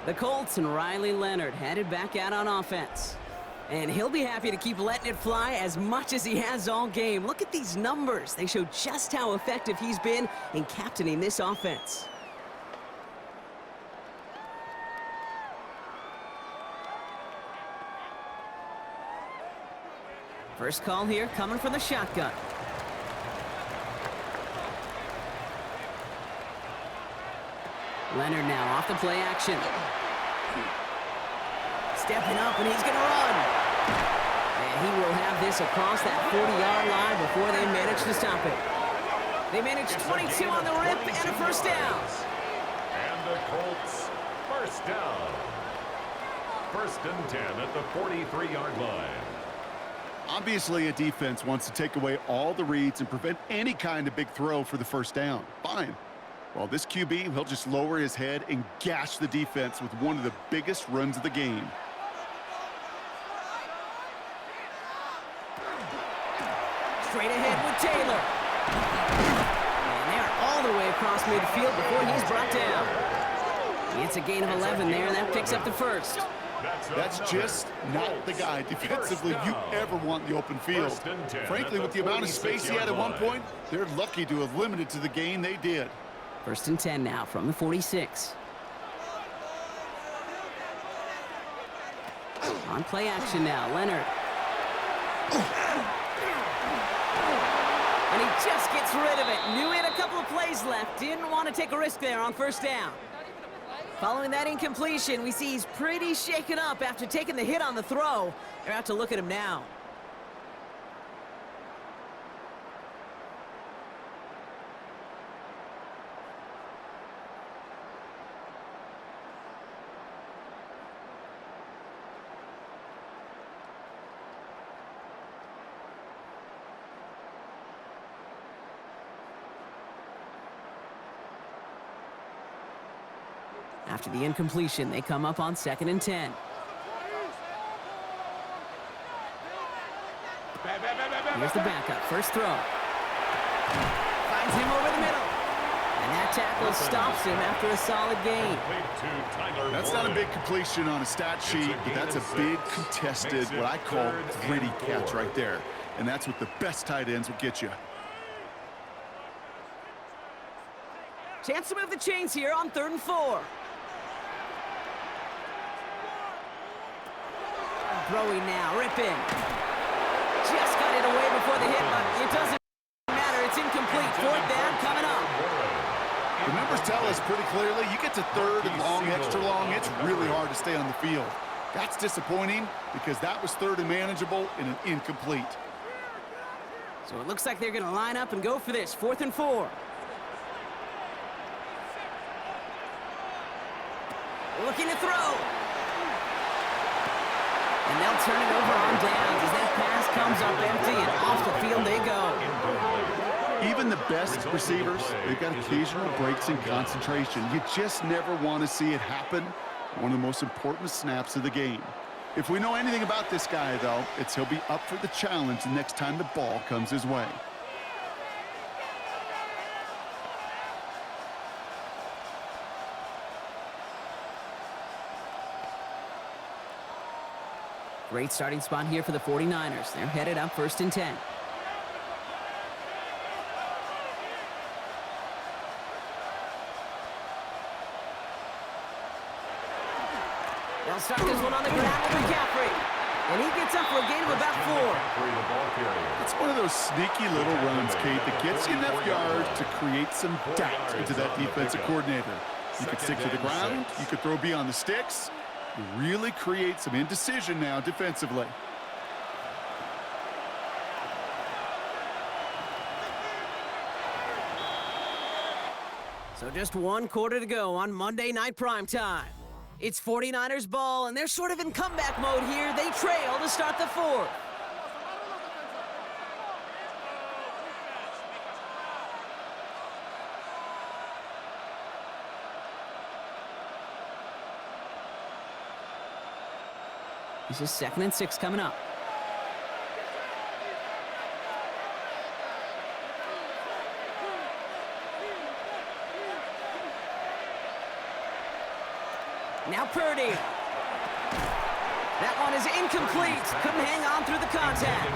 A: The Colts and Riley Leonard headed back out on offense. And he'll be happy to keep letting it fly as much as he has all game. Look at these numbers. They show just how effective he's been in captaining this offense. First call here coming from the shotgun. Leonard now off the play action. Stepping up, and he's going to run. And he will have this across that 40-yard line before they manage to stop it. They manage 22 on the rip and a first down.
C: And the Colts, first down. First and 10 at the 43-yard line.
B: Obviously, a defense wants to take away all the reads and prevent any kind of big throw for the first down. Fine. Well, this QB, he'll just lower his head and gash the defense with one of the biggest runs of the game.
A: Straight ahead with Taylor. And they're all the way across midfield before he's brought down. It's a gain of 11 there, and that picks up the first.
B: That's just not the guy defensively you ever want in the open field. Frankly, with the amount of space he had at one point, they're lucky to have limited to the gain they did.
A: First and 10 now from the 46. On play action now, Leonard. And he just gets rid of it. Knew he had a couple of plays left. Didn't want to take a risk there on first down. Following that incompletion, we see he's pretty shaken up after taking the hit on the throw. They're out to look at him now. After the incompletion, they come up on 2nd and 10. Here's the backup. First throw. Finds him over the middle. And that tackle stops him after a solid gain.
B: That's not a big completion on a stat sheet, but that's a big contested, what I call gritty catch right there. And that's what the best tight ends will get you.
A: Chance to move the chains here on 3rd and 4. Throwing now, rip in. Just got it away before the hit, but it doesn't matter. It's incomplete. 4th down coming up.
B: The numbers tell us pretty clearly, you get to 3rd and long, extra long, it's really hard to stay on the field. That's disappointing because that was 3rd and manageable and an incomplete.
A: So it looks like they're going to line up and go for this. 4th and 4. Looking to throw. And they'll turn it over on downs as that pass comes up empty, and off the field they go.
B: Even the best receivers, they've got occasional breaks in concentration. You just never want to see it happen. One of the most important snaps of the game. If we know anything about this guy, though, it's he'll be up for the challenge the next time the ball comes his way.
A: Great starting spot here for the 49ers. They're headed up 1st and 10. They'll start this one on the ground with McCaffrey. And he gets up for a gain of about 4.
B: It's one of those sneaky little runs, Kate, that gets you enough yards to create some doubt into that defensive coordinator. You could stick to the ground. You could throw beyond the sticks. Really create some indecision now defensively.
A: So just 1 quarter to go on Monday Night Primetime. It's 49ers ball, and they're sort of in comeback mode here. They trail to start the 4th. This is 2nd and 6 coming up. Now Purdy. That one is incomplete. Couldn't hang on through the contact.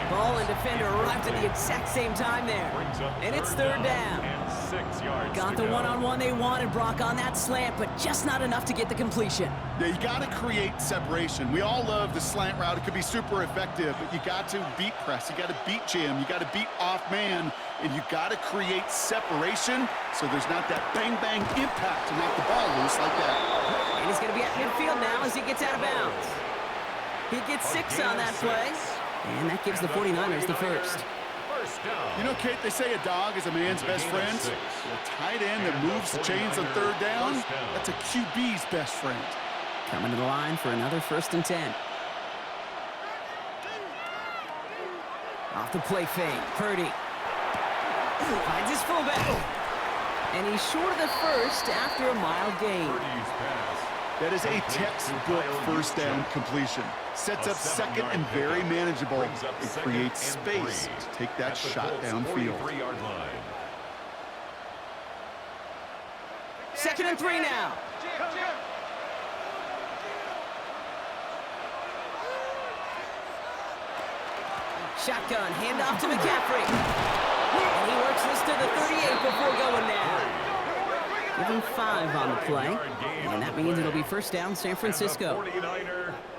A: Ball and defender arrived at the exact same time there. And it's third down.
C: 6 yards.
A: Got the one-on-one they wanted, Brock, on that slant, but just not enough to get the completion.
B: Yeah, you got to create separation. We all love the slant route. It could be super effective, but you got to beat press. You got to beat jam. You got to beat off man, and you got to create separation so there's not that bang-bang impact to knock the ball loose like that.
A: And he's going to be at midfield now as he gets out of bounds. He gets 6 on that play, and that gives the 49ers the first.
B: You know, Kate, they say a dog is a man's best friend. A tight end that moves the chains on third down, that's a QB's best friend.
A: Coming to the line for another 1st and 10. Off the play fake, Purdy. Finds his fullback. And he's short of the first after a mild gain.
B: That is a textbook first down completion. Sets up second and very manageable. It creates space to take that shot downfield.
A: 2nd and 3 now. Shotgun, handoff to McCaffrey. And he works this to the 38 before going down. Give him 5 on the play, and that means it'll be first down San Francisco.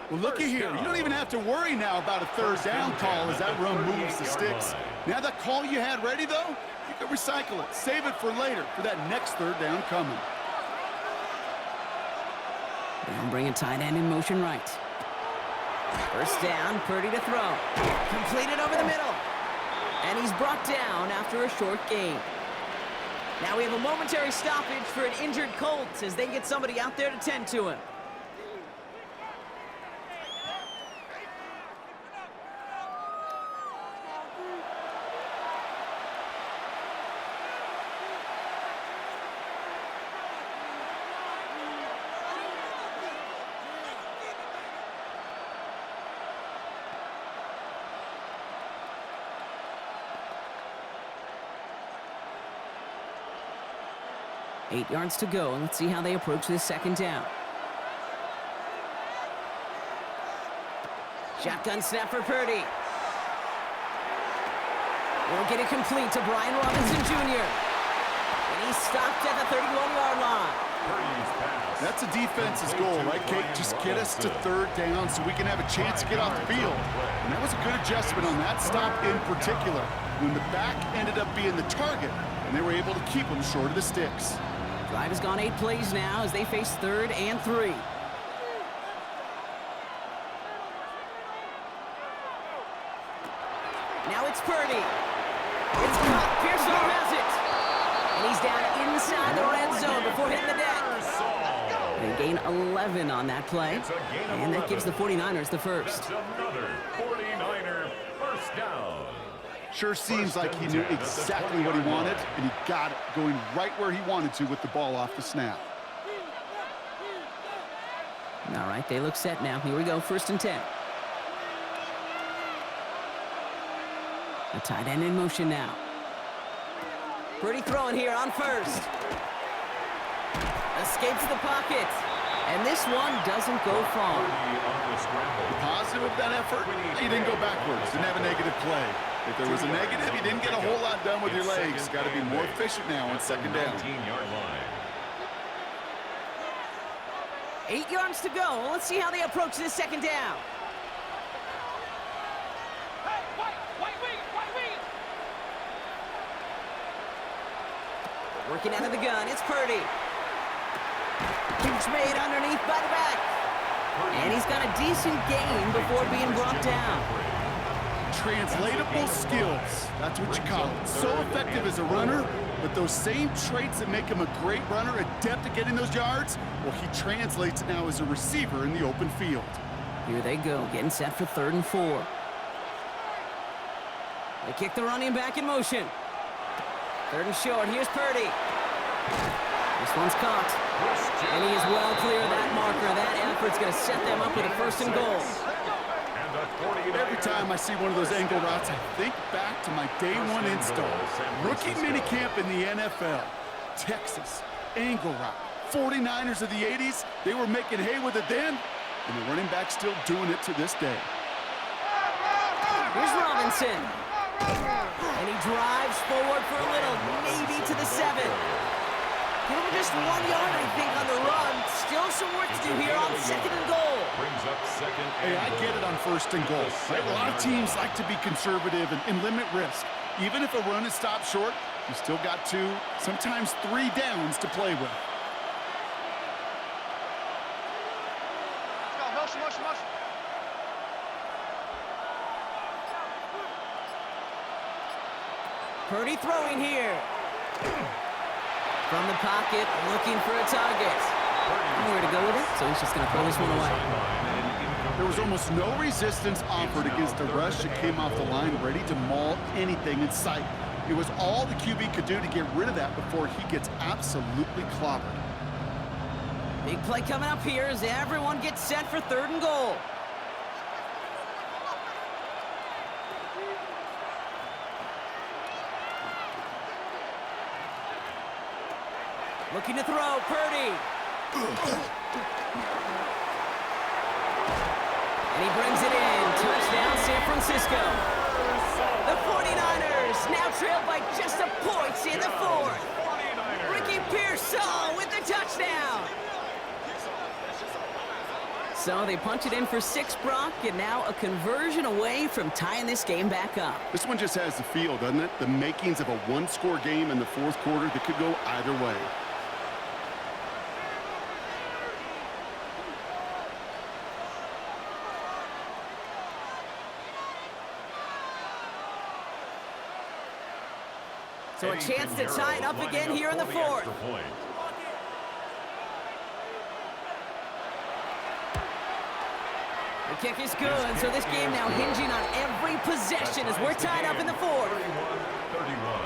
B: Well, looky here. You don't even have to worry now about a third down call as that run moves the sticks. Now that call you had ready, though, you can recycle it. Save it for later for that next third down coming.
A: They'll bring a tight end in motion right. First down, Purdy to throw. Completed over the middle. And he's brought down after a short gain. Now we have a momentary stoppage for an injured Colts as they get somebody out there to tend to him. Eight yards to go, and let's see how they approach this second down. Shotgun snap for Purdy. Won't get it complete to Brian Robinson Jr. And he's stopped at the 31-yard line.
B: That's a defense's goal, right, Kate? Just get us to third down so we can have a chance to get off the field. And that was a good adjustment on that stop in particular, when the back ended up being the target, and they were able to keep him short of the sticks.
A: Drive has gone 8 plays now as they face 3rd and 3. Now it's Purdy. It's caught. Pearsall has it. And he's down inside the red zone before hitting the deck. They gain 11 on that play. And that gives the 49ers the first.
C: Another 49er first down.
B: Sure seems like he knew exactly what he wanted, and he got it, going right where he wanted to with the ball off the snap.
A: All right, they look set now. Here we go, 1st and 10. A tight end in motion now. Purdy throwing here on first. Escapes the pocket. And this one doesn't go far.
B: The positive of that effort, he didn't go backwards, didn't have a negative play. If there was a negative, you didn't get a whole lot done with your legs. Got to be more efficient now on second down.
A: 8 yards to go. Let's see how they approach this second down. Working out of the gun, it's Purdy. Catch made underneath by the back. And he's got a decent gain before being brought down.
B: Translatable skills, that's what you call it. So effective as a runner, but those same traits that make him a great runner, adept at getting those yards, well, he translates it now as a receiver in the open field.
A: Here they go, getting set for 3rd and 4. They kick the running back in motion. 3rd and short, here's Purdy. This one's caught. And he is well clear of that marker. That effort's going to set them up with a 1st and goal.
B: Every time I see one of those angle routes, I think back to my day one install. Rookie minicamp in the NFL. Texas, angle route. 49ers of the 80s, they were making hay with it then. and the running back still doing it to this day.
A: Here's Robinson. And he drives forward for a little, maybe to the 7. Give him just 1 yard, I think, on the run. Still some work to do here on 2nd and goal.
C: Brings up 2nd
B: Hey,
C: and
B: I get it on 1st and goal. Right? A lot of teams like to be conservative and limit risk. Even if a run is stopped short, you still got 2, sometimes 3 downs to play with.
D: Motion, motion, motion.
A: Purdy throwing here. From the pocket, looking for a target. Nowhere to go with it, so he's just going to throw this one away.
B: There was almost no resistance offered against a rush that came off the line ready to maul anything in sight. It was all the QB could do to get rid of that before he gets absolutely clobbered.
A: Big play coming up here as everyone gets set for 3rd and goal. Looking to throw, Purdy. And he brings it in. Touchdown, San Francisco. The 49ers now trailed by just a point in the 4th. Ricky Pearsall with the touchdown. So they punch it in for 6, Brock, and now a conversion away from tying this game back up.
B: This one just has the feel, doesn't it? The makings of a one-score game in the 4th quarter that could go either way.
A: So a chance to tie it up again here in the 4th. The kick is good, so this game now hinging on every possession as we're tied up in the 4th.
C: 31.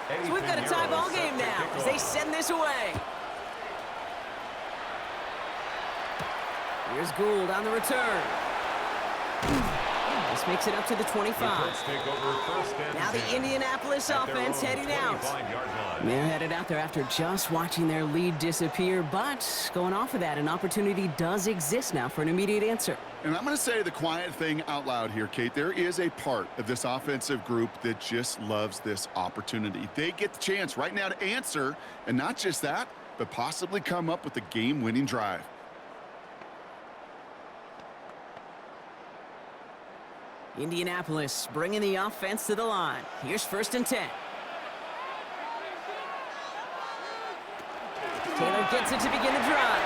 A: So we've got a tie ball game now as they send this away. Here's Gould on the return. This makes it up to the 25. Now the Indianapolis offense heading out. They're headed out there after just watching their lead disappear, but going off of that, an opportunity does exist now for an immediate answer.
B: And I'm going to say the quiet thing out loud here, Kate. There is a part of this offensive group that just loves this opportunity. They get the chance right now to answer, and not just that, but possibly come up with a game-winning drive.
A: Indianapolis bringing the offense to the line. Here's 1st and 10. Taylor gets it to begin the drive.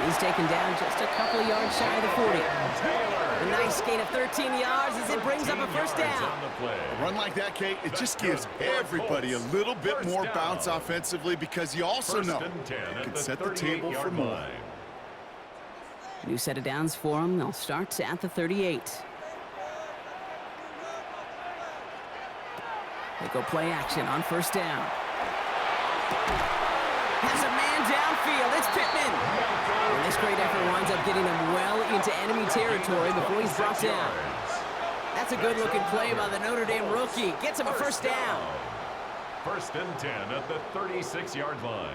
A: He's taken down just a couple of yards shy of the 40. A nice gain of 13 yards as it brings up a 1st down.
B: A run like that, Kate, it just gives everybody a little bit more bounce offensively because you also know it can set the table for more.
A: New set of downs for them. They'll start at the 38. They go play action on 1st down. Has a man downfield. It's Pittman. And this great effort winds up getting him well into enemy territory before he's brought down. That's a good-looking play by the Notre Dame rookie. Gets him a 1st down.
C: 1st and 10 at the 36-yard line.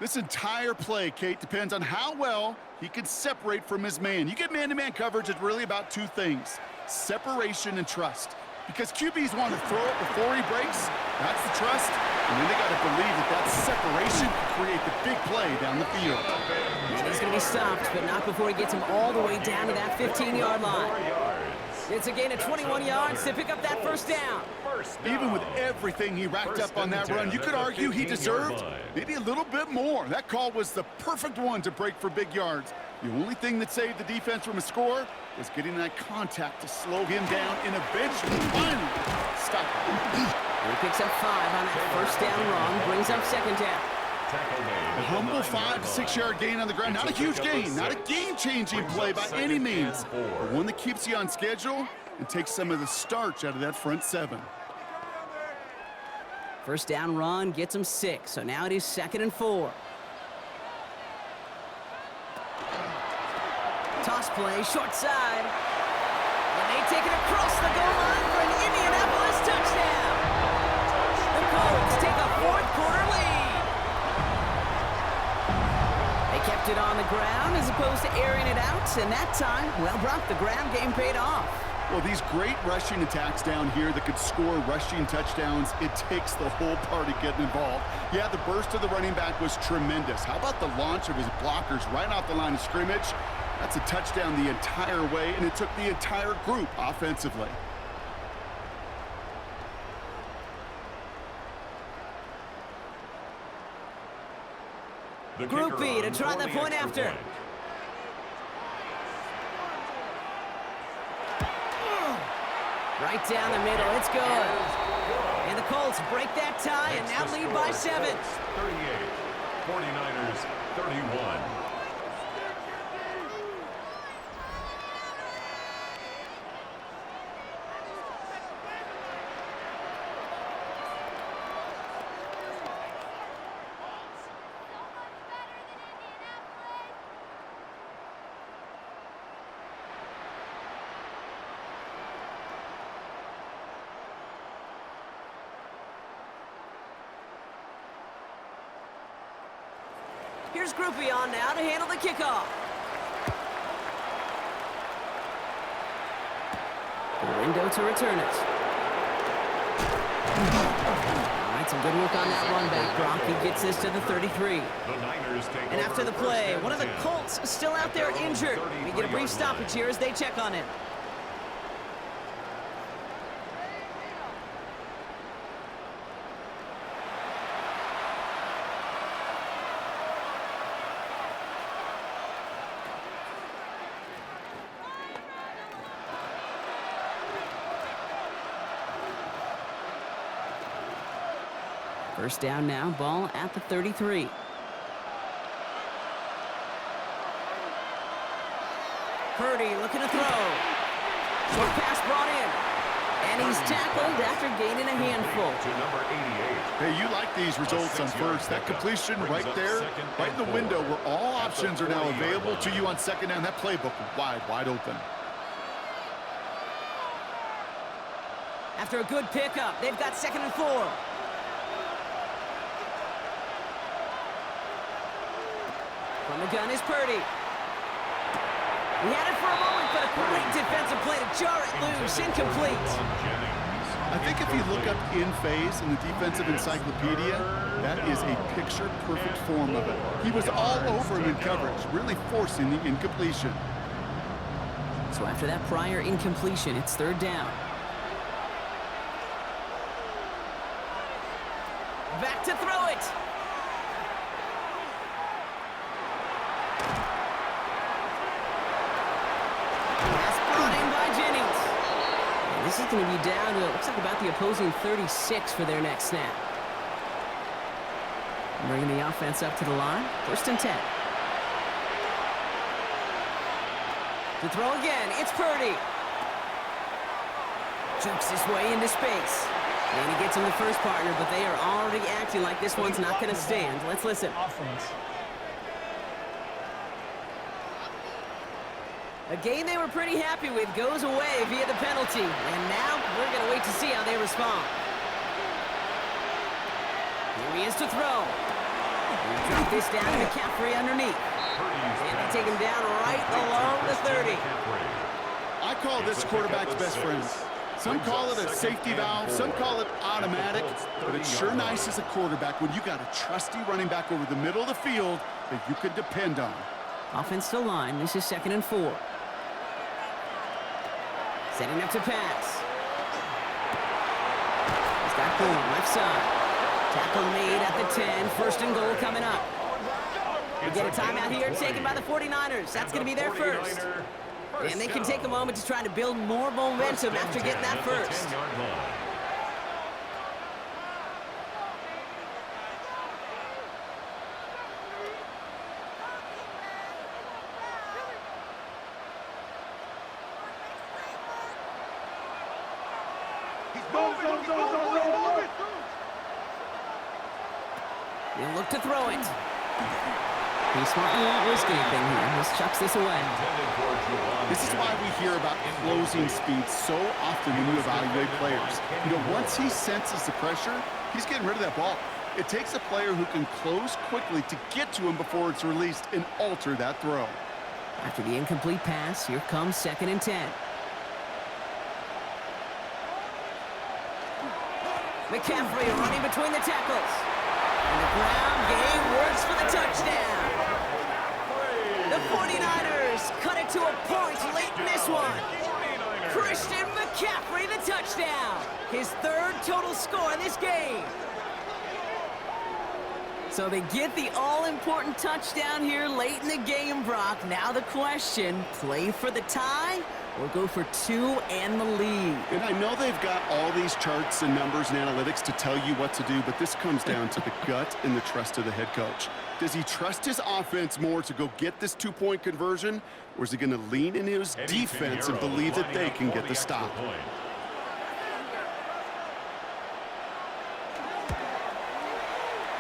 B: This entire play, Kate, depends on how well he can separate from his man. You get man-to-man coverage, it's really about 2 things, separation and trust. Because QBs want to throw it before he breaks, that's the trust, and then they got to believe that that separation can create the big play down the field.
A: And he's going to be stopped, but not before he gets him all the way down to that 15-yard line. It's a gain of 21 yards to pick up that 1st down.
B: Even with everything he racked up on that run, you could argue he deserved maybe a little bit more. That call was the perfect one to break for big yards. The only thing that saved the defense from a score was getting that contact to slow him down and eventually, finally, stop him.
A: He picks up 5 on that first down run, brings up second down.
B: A humble 5 to 6 yard gain on the ground. Not a huge gain, not a game-changing play by any means, but one that keeps you on schedule and takes some of the starch out of that front 7.
A: First down run gets him 6, so now it is 2nd and 4. Toss play, short side. And they take it across the goal line for an Indianapolis touchdown. The Colts take a 4th quarter lead. They kept it on the ground as opposed to airing it out, and that time, well, Brock, the ground game paid off.
B: Well, these great rushing attacks down here that could score rushing touchdowns, it takes the whole party getting involved. Yeah, the burst of the running back was tremendous. How about the launch of his blockers right off the line of scrimmage? That's a touchdown the entire way, and it took the entire group offensively.
A: Group B to try the point after. Right down the middle, it's good. And the Colts break that tie and now lead by 7.
C: 38, 49ers 31.
A: Here's Group B on now to handle the kickoff. The window to return it. All right, some good work on that run back, Brock. He gets this to the 33. And after the play, one of the Colts still out there injured. We get a brief stoppage here as they check on him. First down now, ball at the 33. Purdy looking to throw. Short pass brought in. And he's tackled after gaining a handful.
C: To number 88.
B: Hey, you like these results on first. That completion right there, right in the window where all options are now available to you on second down. That playbook wide open.
A: After a good pickup, they've got 2nd and 4. From the gun is Purdy. He had it for a moment, but a great defensive play to jar it loose. Incomplete.
B: I think if you look up in phase in the defensive encyclopedia, that is a picture-perfect form of it. He was all over him in coverage, really forcing the incompletion.
A: So after that prior incompletion, it's 3rd down. Back to throw it. This is going to be down to, it looks like about the opposing 36 for their next snap. Bringing the offense up to the line. 1st and 10. To throw again, it's Purdy. Jukes his way into space. And he gets him the first partner, but they are already acting like this one's not going to stand. Let's listen. A game they were pretty happy with goes away via the penalty. And now we're going to wait to see how they respond. Here he is to throw. They drop this down to McCaffrey underneath. And they take him down right along the 30.
B: I call this quarterback's best friend. Some call it a safety valve, some call it automatic, but it's sure nice as a quarterback when you got a trusty running back over the middle of the field that you can depend on.
A: Offense to line. This is 2nd and 4. Setting up to pass. He's got going left side. Tackle made at the 10. 1st and goal coming up. We get a timeout here taken by the 49ers. That's going to be their first. And they can take a moment to try to build more momentum after getting that first. He'll look to throw it. He's smartly not risking anything here. Just chucks this away.
B: This is why we hear about closing speed so often when you evaluate players. You know, once he senses the pressure, he's getting rid of that ball. It takes a player who can close quickly to get to him before it's released and alter that throw.
A: After the incomplete pass, here comes 2nd and 10. McCaffrey running between the tackles. And the ground game works for the touchdown. The 49ers cut it to a point late in this one. Christian McCaffrey, the touchdown. His 3rd total score in this game. So they get the all-important touchdown here late in the game, Brock. Now the question, play for the tie or go for 2 and the lead?
B: And I know they've got all these charts and numbers and analytics to tell you what to do, but this comes down to the gut and the trust of the head coach. Does he trust his offense more to go get this 2-point conversion, or is he going to lean in his defense and believe that they can get the stop?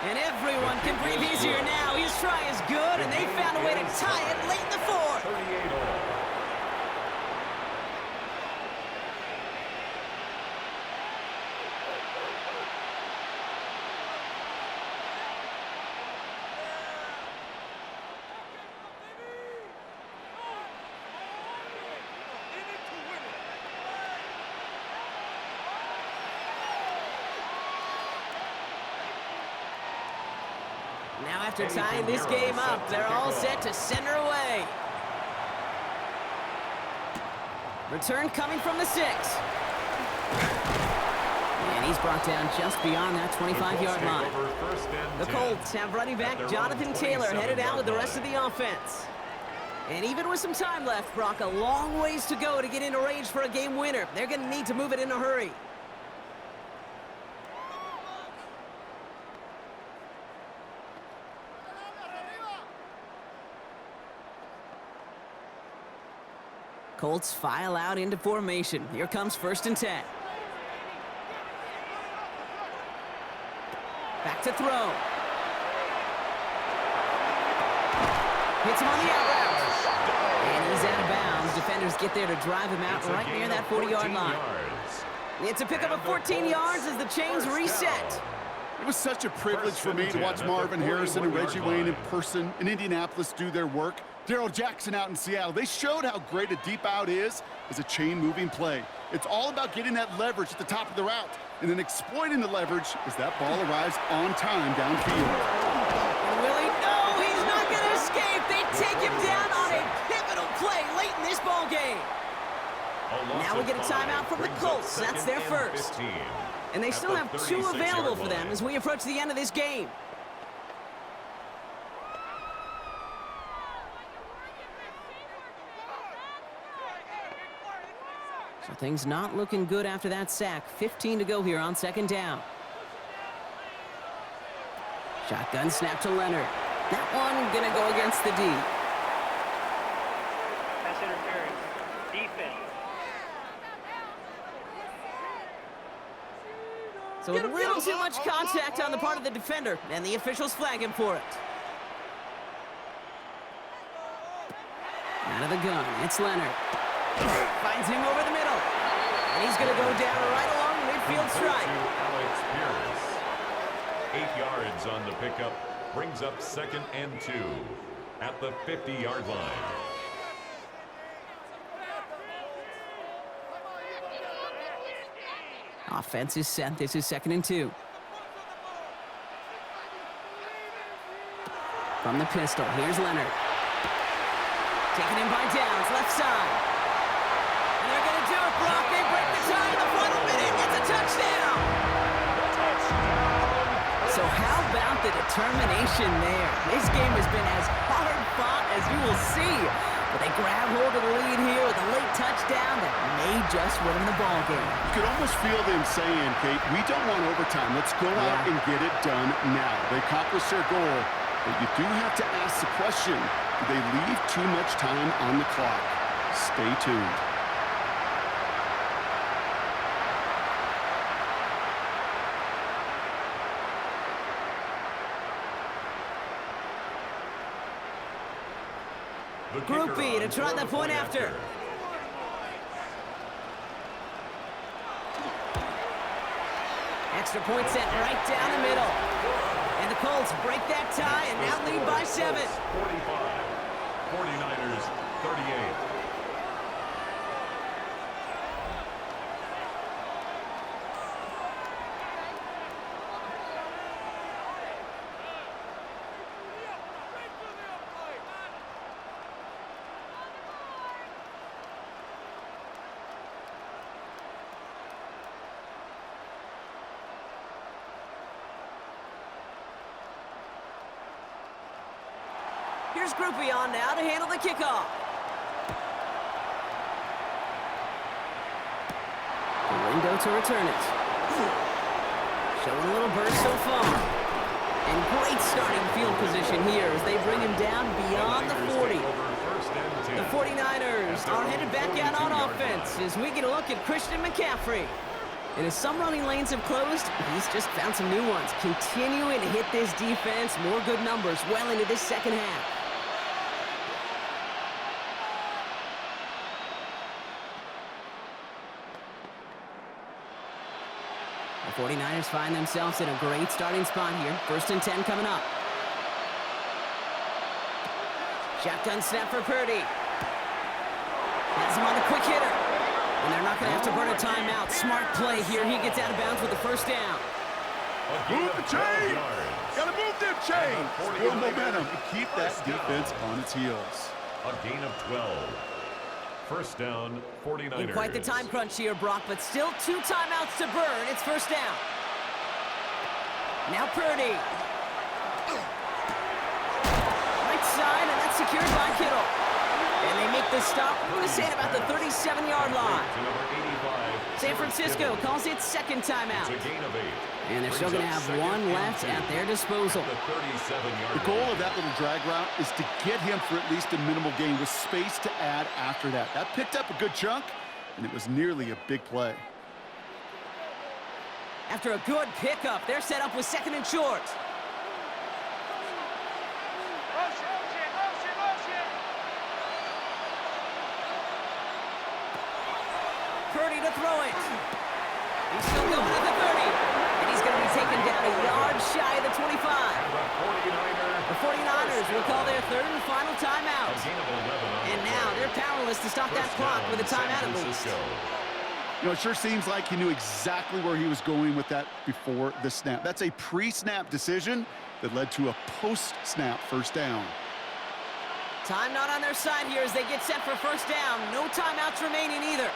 A: And everyone can breathe easier now. His try is good, and they found a way to tie it late in the 4th.
C: 38 all.
A: Now after tying this game up, they're all set to send her away. Return coming from the 6. And he's brought down just beyond that 25-yard line. The Colts have running back Jonathan Taylor headed out with the rest of the offense. And even with some time left, Brock, a long ways to go to get into range for a game winner. They're going to need to move it in a hurry. Colts file out into formation. Here comes 1st and 10. Back to throw. Hits him on the out route. And he's out of bounds. Defenders get there to drive him out right near that 40-yard line. It's a pickup of 14 yards as the chains reset.
B: It was such a privilege for me to watch Marvin Harrison and Reggie Wayne in person in Indianapolis do their work. Darrell Jackson out in Seattle. They showed how great a deep out is as a chain-moving play. It's all about getting that leverage at the top of the route and then exploiting the leverage as that ball arrives on time downfield.
A: Willie, no, he's not going to escape. They take him down on a pivotal play late in this ball game. Now we get a timeout from the Colts. That's their first. And they still have 2 available for them as we approach the end of this game. So things not looking good after that sack. 15 to go here on 2nd down. Shotgun snap to Leonard. That one gonna go against the D.
F: Pass interference. Defense.
A: So a little too much contact on the part of the defender, and the officials flag him for it. Out of the gun, it's Leonard. Finds him over the middle. And he's going to go down right along the midfield stripe.
C: Alex Pierce. 8 yards on the pickup. Brings up 2nd and 2 at the 50-yard line.
A: Offense is set. This is 2nd and 2. From the pistol, here's Leonard. Taken in by Downs, left side. And they're going to do it, Brock. They break the tie in the final minute. It's a touchdown. So how about the determination there? This game has been as hard fought as you will see. But they grab hold of the lead here with a late touchdown that may just win them the ball game.
B: You could almost feel them saying, Kate, we don't want overtime. Let's go out and get it done now. They accomplished their goal, but you do have to ask the question, do they leave too much time on the clock? Stay tuned.
A: Group B to try the point after. Extra point set right down the middle. And the Colts break that tie and now lead by 7.
C: 45. 49ers 38.
A: Here's Group B on now to handle the kickoff. The window to return it. Showing a little burst so far. And great starting field position here as they bring him down beyond the 40. The 49ers are headed back out on offense as we get a look at Christian McCaffrey. And as some running lanes have closed, he's just found some new ones. Continuing to hit this defense, more good numbers well into this second half. The 49ers find themselves in a great starting spot here. 1st and 10 coming up. Shotgun snap for Purdy. Has him on the quick hitter. And they're not going to have to burn a timeout. Smart play here. He gets out of bounds with the 1st down.
B: Move the chain! Gotta move them chains! Build momentum and keep that defense on its heels.
C: A gain of 12. 1st down, 49ers.
A: In quite the time crunch here, Brock, but still 2 timeouts to burn. It's 1st down. Now Purdy. Right side, and that's secured by Kittle. And they make the stop, I'm going to say it about the 37-yard line. San Francisco calls it 2nd timeout.
C: It's a gain of 8.
A: And they're still going to have 1 left at their disposal.
B: The goal of that little drag route is to get him for at least a minimal gain with space to add after that. That picked up a good chunk, and it was nearly a big play.
A: After a good pickup, they're set up with 2nd and short. Purdy to throw it. He's still going at the 30. And he's going to be taken down a yard shy of the 25. The 49ers will call their 3rd and final timeout. And now they're powerless to stop that clock with a timeout at least.
B: You know, it sure seems like he knew exactly where he was going with that before the snap. That's a pre-snap decision that led to a post-snap 1st down.
A: Time not on their side here as they get set for 1st down. No timeouts remaining either.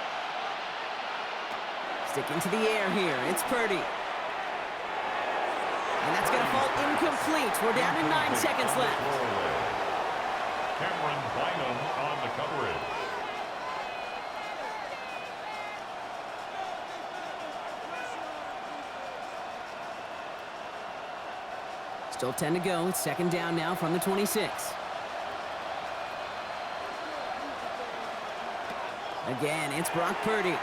A: Sticking to the air here, it's Purdy. And that's going to fall incomplete. We're down to 9 seconds left.
C: Cameron Bynum on the coverage.
A: Still 10 to go. It's 2nd down now from the 26. Again, it's Brock Purdy.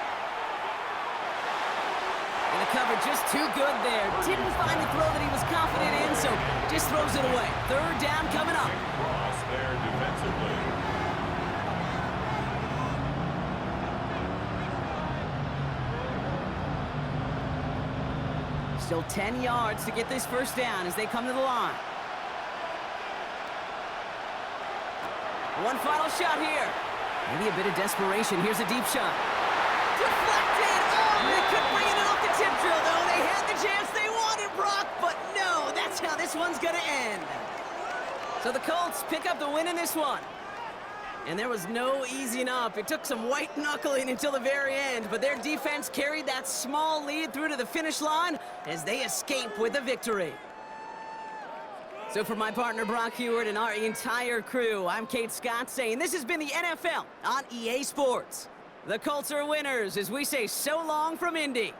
A: And the cover just too good there. Didn't find the throw that he was confident in, so just throws it away. 3rd down coming up.
C: Cross there defensively.
A: Still 10 yards to get this 1st down as they come to the line. One final shot here. Maybe a bit of desperation. Here's a deep shot. Deflected! Oh, they couldn't bring it off the tip drill, though. They had the chance they wanted, Brock, but no, that's how this one's going to end. So the Colts pick up the win in this one. And there was no easing up. It took some white knuckling until the very end, but their defense carried that small lead through to the finish line as they escape with a victory. So for my partner Brock Heward and our entire crew, I'm Kate Scott saying this has been the NFL on EA Sports. The Colts are winners as we say so long from Indy.